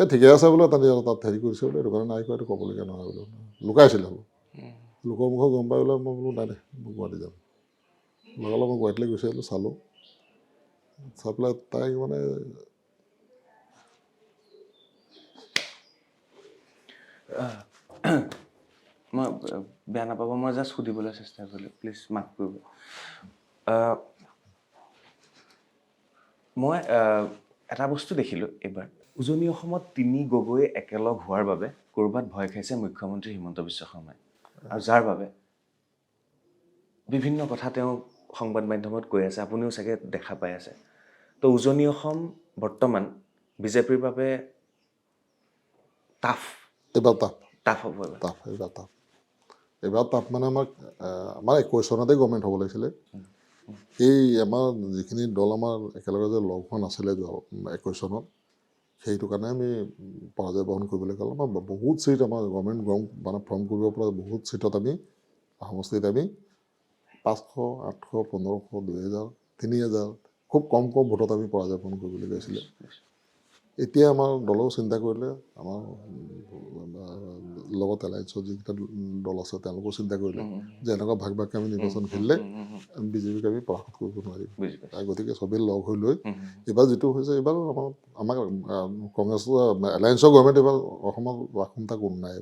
এই ঠিকে আছে বোলে, তাত হেৰি কৰিছে বোলে, এইটো কাৰণে নাই কোৱা, এইটো ক'বলগীয়া নহয় বোলে, লুকাইছিলে বোলে। লোকৰ মুখত গম পাই বোলে মই বোলো নাই নাই, মই গুৱাহাটী যাম। লগালগ মই গুৱাহাটীলৈ গুচি আহিলোঁ, চালোঁ। চাই পেলাই তাইক মানে মই বেয়া নাপাব, মই জাষ্ট সুধিবলৈ চেষ্টা কৰিলোঁ, প্লিজ মাফ কৰিব। মই এটা বস্তু দেখিলোঁ এইবাৰ, উজনি অসমত ৩ গগৈ একেলগ হোৱাৰ বাবে ক'ৰবাত ভয় খাইছে মুখ্যমন্ত্ৰী হিমন্ত বিশ্ব শৰ্মাই, আৰু যাৰ বাবে বিভিন্ন কথা তেওঁ সংবাদ মাধ্যমত কৈ আছে, আপুনিও চাগে দেখা পাই আছে। তো উজনি অসম বৰ্তমান বিজেপিৰ বাবে টাফ। এইবাৰ টাফ হ'ব। এইবাৰ টাফ মানে আমাৰ 21 চনতে গভৰ্ণমেণ্ট হ'ব লাগিছিলে। এই আমাৰ যিখিনি দল আমাৰ একেলগে যে লগ হোৱা নাছিলে 21 চনত, সেইটো কাৰণে আমি পৰাজয় বহন কৰিবলৈ গ'লোঁ। আমাৰ বহুত চিট আমাৰ গভৰ্ণমেণ্ট মানে ফৰ্ম কৰিব পৰা বহুত চিটত আমি সমষ্টিত আমি 500, 800, 1500, 2000, 3000 খুব কম ভোটত আমি পৰাজয় বহন কৰিবলৈ গৈছিলে। এতিয়া আমাৰ দলেও চিন্তা কৰিলে, আমাৰ লগত এলায়েন্সৰ যিকেইটা দল আছে তেওঁলোকেও চিন্তা কৰিলে যে এনেকুৱা ভাগ ভাগকৈ আমি নিৰ্বাচন খেলিলে বিজেপিক আমি পৰাস্ত কৰিব নোৱাৰিম। গতিকে চবেই লগ হৈ লৈ এইবাৰ যিটো হৈছে, এইবাৰ আমাৰ কংগ্ৰেছ এলায়েন্সৰ গভৰ্ণমেণ্ট এইবাৰ অসমত ৰাখোনতা কোনো নাই।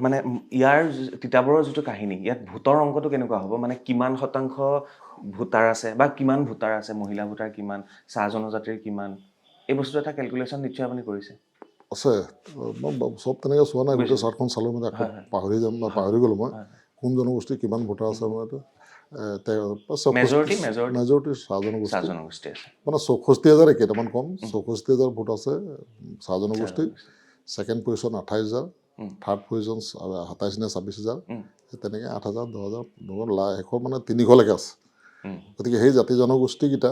মানে ইয়াৰ তিতাবৰৰ যিটো কাহিনী, ইয়াত ভোটৰ অংকটো কেনেকুৱা হ'ব? মানে কিমান শতাংশ ভোটাৰ আছে বা কিমান ভোটাৰ আছে, মহিলা ভোটাৰ কিমান, চাহ জনজাতিৰ কিমান, এই বস্তু এটা কেলকুলেশ্যন নিশ্চয় আপুনি কৰিছে? আছে, মই চব তেনেকৈ চোৱা নাই, গোটেই চাৰ্টখন চালোঁ মানে আকৌ পাহৰি গ'লোঁ মই কোন জনগোষ্ঠীৰ কিমান ভোটাৰ আছে। মই মেজৰিটি চাহ জনগোষ্ঠী মানে 64,000 কেইটামান কম, 64,000 ভোট আছে চাহ জনগোষ্ঠী। ছেকেণ্ড পজিশ্যন 28,000, থাৰ্ড পজিশ্যন 27 নে 26,000, তেনেকৈ 8,000, 10,000 শেষৰ মানে 300লৈকে আছে। গতিকে সেই জাতি জনগোষ্ঠীকেইটা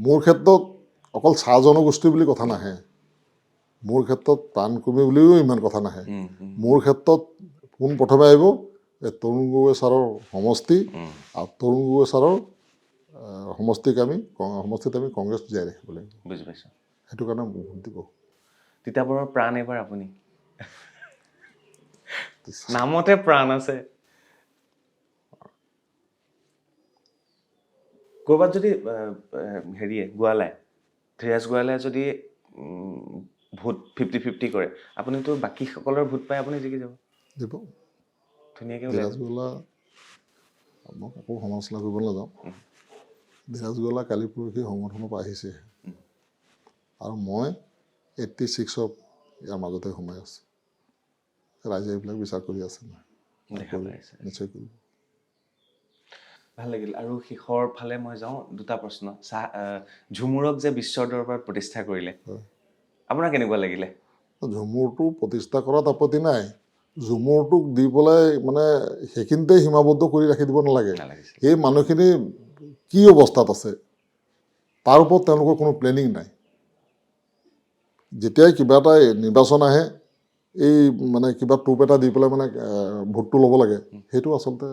মোৰ ক্ষেত্ৰত অকল চাহ জনগোষ্ঠী বুলি কথা নাহে, মোৰ ক্ষেত্ৰত প্ৰাণকৰ্মী বুলিও ইমান কথা নাহে। মোৰ ক্ষেত্ৰত পোন প্ৰথমে আহিব এই তৰুণ গগৈ ছাৰৰ সমষ্টি, আৰু তৰুণ গগৈ ছাৰৰ সমষ্টিত আমি কংগ্ৰেছ জীয়াই ৰাখিব লাগিব। বুজি পাইছোঁ। সেইটো কাৰণে ভোট দিব। তিতাবৰৰ প্ৰাণ এইবাৰ আপুনি, নামতে প্ৰাণ আছে। ক'ৰবাত যদি হেৰিয়ে ধীৰাজ গোৱালাই যদি ভোট 50-50 কৰে, আপুনিতো বাকীসকলৰ ভোট পাই আপুনি জিকি যাব। দিব ধুনীয়াকৈ। ধীৰাজ গোৱালা, মই একো সমালোচনা কৰিব নাযাওঁ। ধীৰাজ গোৱালা কালি পৰহি সংগঠনৰ পৰা আহিছে, আৰু মই 86 ইয়াৰ মাজতে সোমাই আছোঁ। ৰাইজে এইবিলাক বিচাৰ কৰি আছে, নিশ্চয় কৰিব। ভাল লাগিল আৰু শেষৰ ফালে মই যাওঁ দুটা প্ৰশ্ন ঝুমুৰক যে বিশ্বৰ দৰবাৰত প্ৰতিষ্ঠা কৰিলে আপোনাৰ কেনেকুৱা লাগিলে ঝুমুৰটো প্ৰতিষ্ঠা কৰাত আপত্তি নাই ঝুমুৰটোক দি পেলাই মানে সেইখিনিতে সীমাবদ্ধ কৰি ৰাখি দিব নালাগে নালাগিছিল সেই মানুহখিনি কি অৱস্থাত আছে তাৰ ওপৰত তেওঁলোকৰ কোনো প্লেনিং নাই যেতিয়াই কিবা এটা নিৰ্বাচন আহে এই মানে কিবা টোপ এটা দি পেলাই মানে ভোটটো ল'ব লাগে সেইটো আচলতে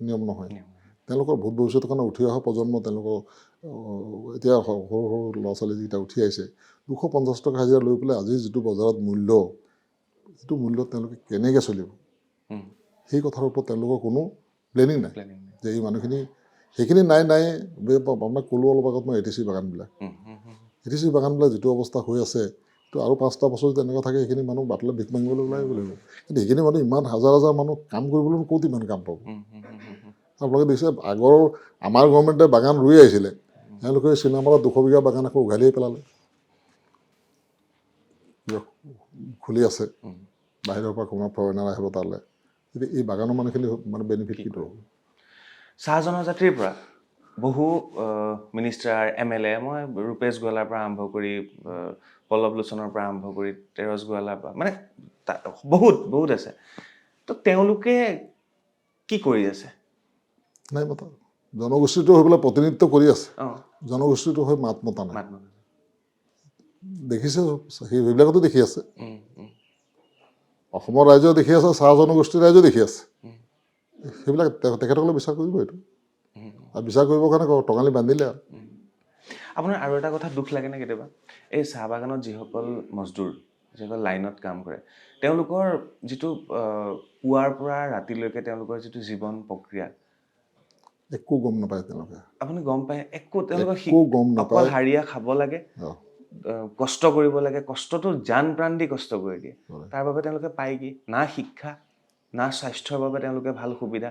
নিয়ম নহয় তেওঁলোকৰ ভোট ভৱিষ্যতৰ কাৰণে উঠি অহা প্ৰজন্ম তেওঁলোকৰ এতিয়া সৰু সৰু ল'ৰা ছোৱালী যিকেইটা উঠি আহিছে 250 টকা হাজিৰা লৈ পেলাই আজি যিটো বজাৰত মূল্য সেইটো মূল্যত তেওঁলোকে কেনেকৈ চলিব সেই কথাৰ ওপৰত তেওঁলোকৰ কোনো প্লেনিং নাই যে এই মানুহখিনি সেইখিনি নাই আপোনাক ক'লো অলপ আগত মই ATC বাগানবিলাক ATC বাগানবিলাক যিটো অৱস্থা হৈ আছে তো আৰু 5টা বছৰ যদি এনেকুৱা থাকে সেইখিনি মানুহ বাটলৈ ভিক মাগিবলৈ ওলাই আহিব লাগিব কিন্তু সেইখিনি মানুহ ইমান হাজাৰ হাজাৰ মানুহ কাম কৰিবলৈ ক'ত ইমান কাম পাব আপোনালোকে দেখিছে আগৰ আমাৰ গভৰ্ণমেণ্টে বাগান ৰুই আহিছিলে তেওঁলোকে চিনেমাৰত 200 বিঘা বাগান আকৌ উঘালিয়ে পেলালে খুলি আছে বাহিৰৰ পৰা কোনো ফৰেনাৰ আহিব তালৈ এতিয়া এই বাগানৰ মানুহখিনি মানে বেনিফিট কিটো হ'ব চাহ জনজাতিৰ পৰা বহু মিনিষ্টাৰ MLA মই ৰূপেশ গোৱালাৰ পৰা আৰম্ভ কৰি পল্লৱ লোচনৰ পৰা আৰম্ভ কৰি তেৰছ গোৱালাৰ পৰা মানে বহুত আছে তো তেওঁলোকে কি কৰি আছে নাই মতা জনগোষ্ঠীটো হৈ পেলাই প্ৰতিনিধিত্ব কৰি আছে জনগোষ্ঠীটো হৈ মাত মতা নাই দেখিছে সেইবিলাকতো দেখি আছে অসমৰ ৰাইজেও দেখি আছে চাহ জনগোষ্ঠীৰ ৰাইজেও দেখি আছে সেইবিলাক তেখেতসকলে বিচাৰ কৰিব এইটো আৰু বিচাৰ কৰিবৰ কাৰণে টঙালি বান্ধিলে আৰু আপোনাৰ আৰু এটা কথা দুখ লাগে নে কেতিয়াবা এই চাহ বাগানত যিসকল মজদুৰ যিসকল লাইনত কাম কৰে তেওঁলোকৰ যিটো পুৱাৰ পৰা ৰাতিলৈকে তেওঁলোকৰ যিটো জীৱন প্ৰক্ৰিয়া একো গম নাপায় তেওঁলোকে আপুনি গম পায় একো তেওঁলোকৰ গম নাপায় অকল হাৰিয়া খাব লাগে কষ্ট কৰিব লাগে কষ্টটো জান প্ৰাণ দি কষ্ট কৰি দিয়ে তাৰ বাবে তেওঁলোকে পায় কি না শিক্ষা না স্বাস্থ্যৰ বাবে তেওঁলোকে ভাল সুবিধা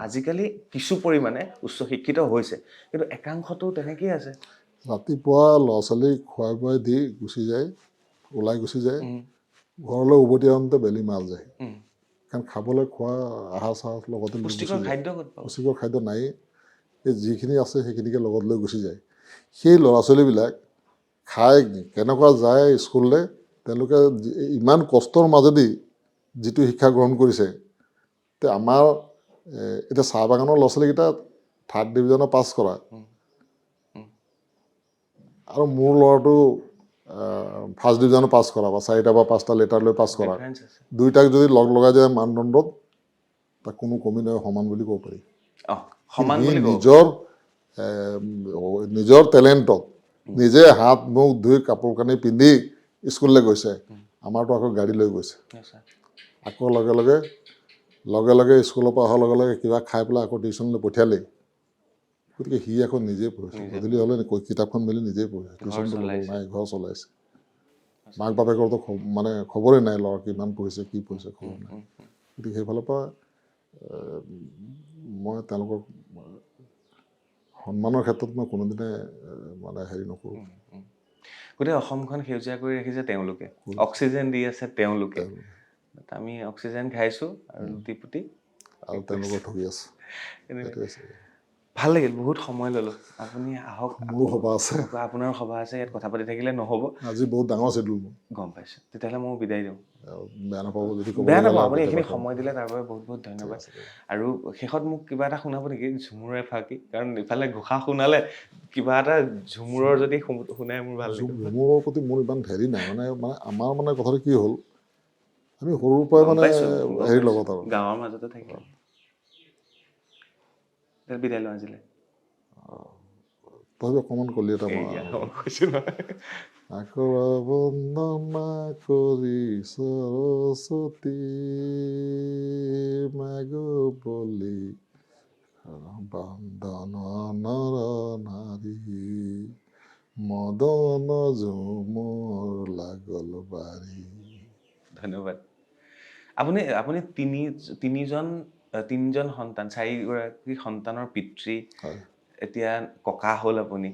আজিকালি কিছু পৰিমাণে উচ্চ শিক্ষিত হৈছে কিন্তু একাংশটো তেনেকেই আছে ৰাতিপুৱা ল'ৰা ছোৱালীক খুৱাই বুৱাই দি গুচি যায় ওলাই গুচি যায় ঘৰলৈ উভতি আহোঁতে বেলি মাল যায় কাৰণ খাবলৈ খোৱা আহাৰ চাহৰ লগতে পুষ্টিকৰ খাদ্য ক'ত পাব পুষ্টিকৰ খাদ্য নাই এই যিখিনি আছে সেইখিনিকে লগত লৈ গুচি যায় সেই ল'ৰা ছোৱালীবিলাক খাই কেনেকুৱা যায় স্কুললৈ তেওঁলোকে ইমান কষ্টৰ মাজেদি যিটো শিক্ষা গ্ৰহণ কৰিছে তে আমাৰ এতিয়া চাহ বাগানৰ ল'ৰা ছোৱালীকেইটা 3rd ডিভিজনত পাছ কৰা আৰু মোৰ ল'ৰাটো 1st ডিভিজনত পাছ কৰা বা 4টা বা 5টা লেটাৰ লৈ পাছ কৰা দুইটাক যদি লগ লগাই যায় মানদণ্ডত তাক কোনো কমি নহয় সমান বুলি ক'ব পাৰি নিজৰ টেলেণ্টত নিজে হাত মুখ ধুই কাপোৰ কানি পিন্ধি স্কুললৈ গৈছে আমাৰতো আকৌ গাড়ী লৈ গৈছে আকৌ লগে লগে স্কুলৰ পৰা অহাৰ লগে লগে কিবা খাই পেলাই আকৌ টিউশ্যনলৈ পঠিয়ালেই গতিকে সি আকৌ নিজেই পঢ়িছে গধূলি হ'লে কিতাপখন মেলি নিজেই পঢ়িছে টিউশ্যনটো নাই ঘৰ চলাইছে মাক বাপেকৰতো মানে খবৰেই নাই ল'ৰা কিমান পঢ়িছে কি পঢ়িছে খবৰ নাই গতিকে সেইফালৰ পৰা মই তেওঁলোকক সন্মানৰ ক্ষেত্ৰত মই কোনোদিনে মানে হেৰি নকৰোঁ গোটেই অসমখন সেউজীয়া কৰি ৰাখিছে তেওঁলোকে অক্সিজেন দি আছে তেওঁলোকে আমি অক্সিজেন খাইছোঁ আৰু লুটি পুটি আৰু তেওঁলোকৰ ঠগি আছে ভাল লাগিল বহুত সময় ল'লোঁ আপুনি আহক মোৰো সভা আছে আপোনাৰ সভা আছে ইয়াত কথা পাতি থাকিলে নহ'ব আজি বহুত ডাঙৰ চিডুল গম পাইছোঁ তেতিয়াহ'লে মই বিদায় দিওঁ বেয়া নাপাব যদি বেয়া নাপাওঁ আপুনি এইখিনি সময় দিলে তাৰ বাবে বহুত বহুত ধন্যবাদ আৰু শেষত মোক কিবা এটা শুনাব নেকি ঝুমুৰে ফাঁকি কাৰণ ইফালে ঘোষা শুনালে কিবা এটা ঝুমুৰৰ যদি শুনাই মোৰ ভাল লাগিব ঝুমুৰৰ প্ৰতি মোৰ ইমান হেৰি নাই মানে আমাৰ মানে কথাটো কি হ'ল আমি সৰুৰ পৰাই মানে হেৰি লগত আৰু গাঁৱৰ মাজতে থাকিম বিদায় লওঁ আজিলৈ তথাপি অকণমান কলি এটা আকৰ বন্দনা কৰি সৰস্বতী মাগ বলি বন্দন নৰ নাৰী মদন ঝুমুৰ লাগল বাৰী ধন্যবাদ আপুনি তিনিজন সন্তান 4গৰাকী সন্তানৰ পিতৃ এতিয়া ককা হ'ল আপুনি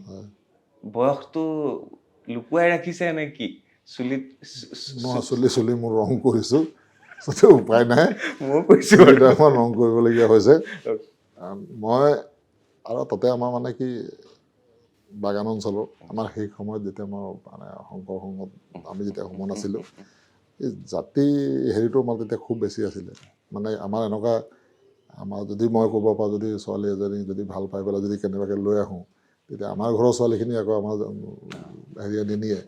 বয়সটো লুকুৱাই ৰাখিছে নে কি চুলি মোৰ ৰং কৰিছোঁ উপায় নাই মই কৈছোঁ ৰং কৰিবলগীয়া হৈছে মই আৰু তাতে আমাৰ মানে কি বাগান অঞ্চলৰ আমাৰ সেই সময়ত যেতিয়া মই মানে শংকৰ সংঘত আমি যেতিয়া সমন আছিলোঁ এই জাতি হেৰিটো আমাৰ তেতিয়া খুব বেছি আছিলে মানে আমাৰ এনেকুৱা আমাৰ যদি মই ক'ব পাৰোঁ যদি ছোৱালী এজনী যদি ভাল পাই পেলাই যদি কেনেবাকৈ লৈ আহোঁ তেতিয়া আমাৰ ঘৰৰ ছোৱালীখিনি আকৌ আমাৰ হেৰিয়ে নিনিয়ে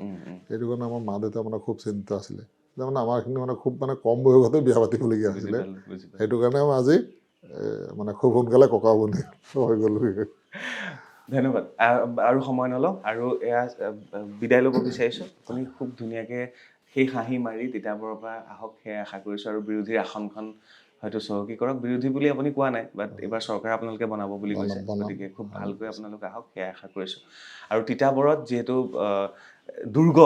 সেইটো কাৰণে আমাৰ মা দেউতা মানে খুব চিন্তা আছিলে যে মানে আমাৰখিনি মানে খুব মানে কম বয়সতে বিয়া পাতিবলগীয়া হৈছিলে সেইটো কাৰণে মই আজি মানে খুব সোনকালে ককা বনি হৈ গ'লো ধন্যবাদ আৰু সময় নলওঁ আৰু এয়া বিদায় ল'ব বিচাৰিছোঁ আপুনি খুব ধুনীয়াকৈ সেই হাঁহি মাৰি তিতাবৰৰ পৰা আহক সেয়া আশা কৰিছোঁ আৰু বিৰোধীৰ আসনখন হয়তো চহকী কৰক বিৰোধী বুলি আপুনি কোৱা নাই বাট এইবাৰ চৰকাৰ আপোনালোকে বনাব বুলি কৈছে গতিকে খুব ভালকৈ আপোনালোকে আহক সেয়া আশা কৰিছোঁ আৰু তিতাবৰত যিহেতু দুৰ্গ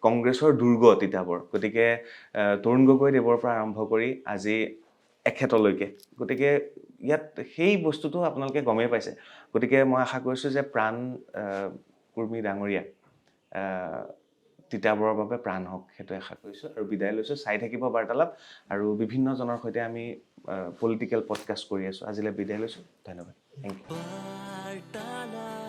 কংগ্ৰেছৰ দুৰ্গ তিতাবৰ গতিকে তৰুণ গগৈদেৱৰ পৰা আৰম্ভ কৰি আজি এখেতলৈকে গতিকে ইয়াত সেই বস্তুটো আপোনালোকে গমেই পাইছে গতিকে মই আশা কৰিছোঁ যে প্ৰাণ কুৰ্মী ডাঙৰীয়া তিতাবৰৰ বাবে প্ৰাণ হওক সেইটো আশা কৰিছোঁ আৰু বিদায় লৈছোঁ চাই থাকিব বাৰ্তালাপ আৰু বিভিন্নজনৰ সৈতে আমি পলিটিকেল পডকাষ্ট কৰি আছোঁ আজিলৈ বিদায় লৈছোঁ ধন্যবাদ থেংক ইউ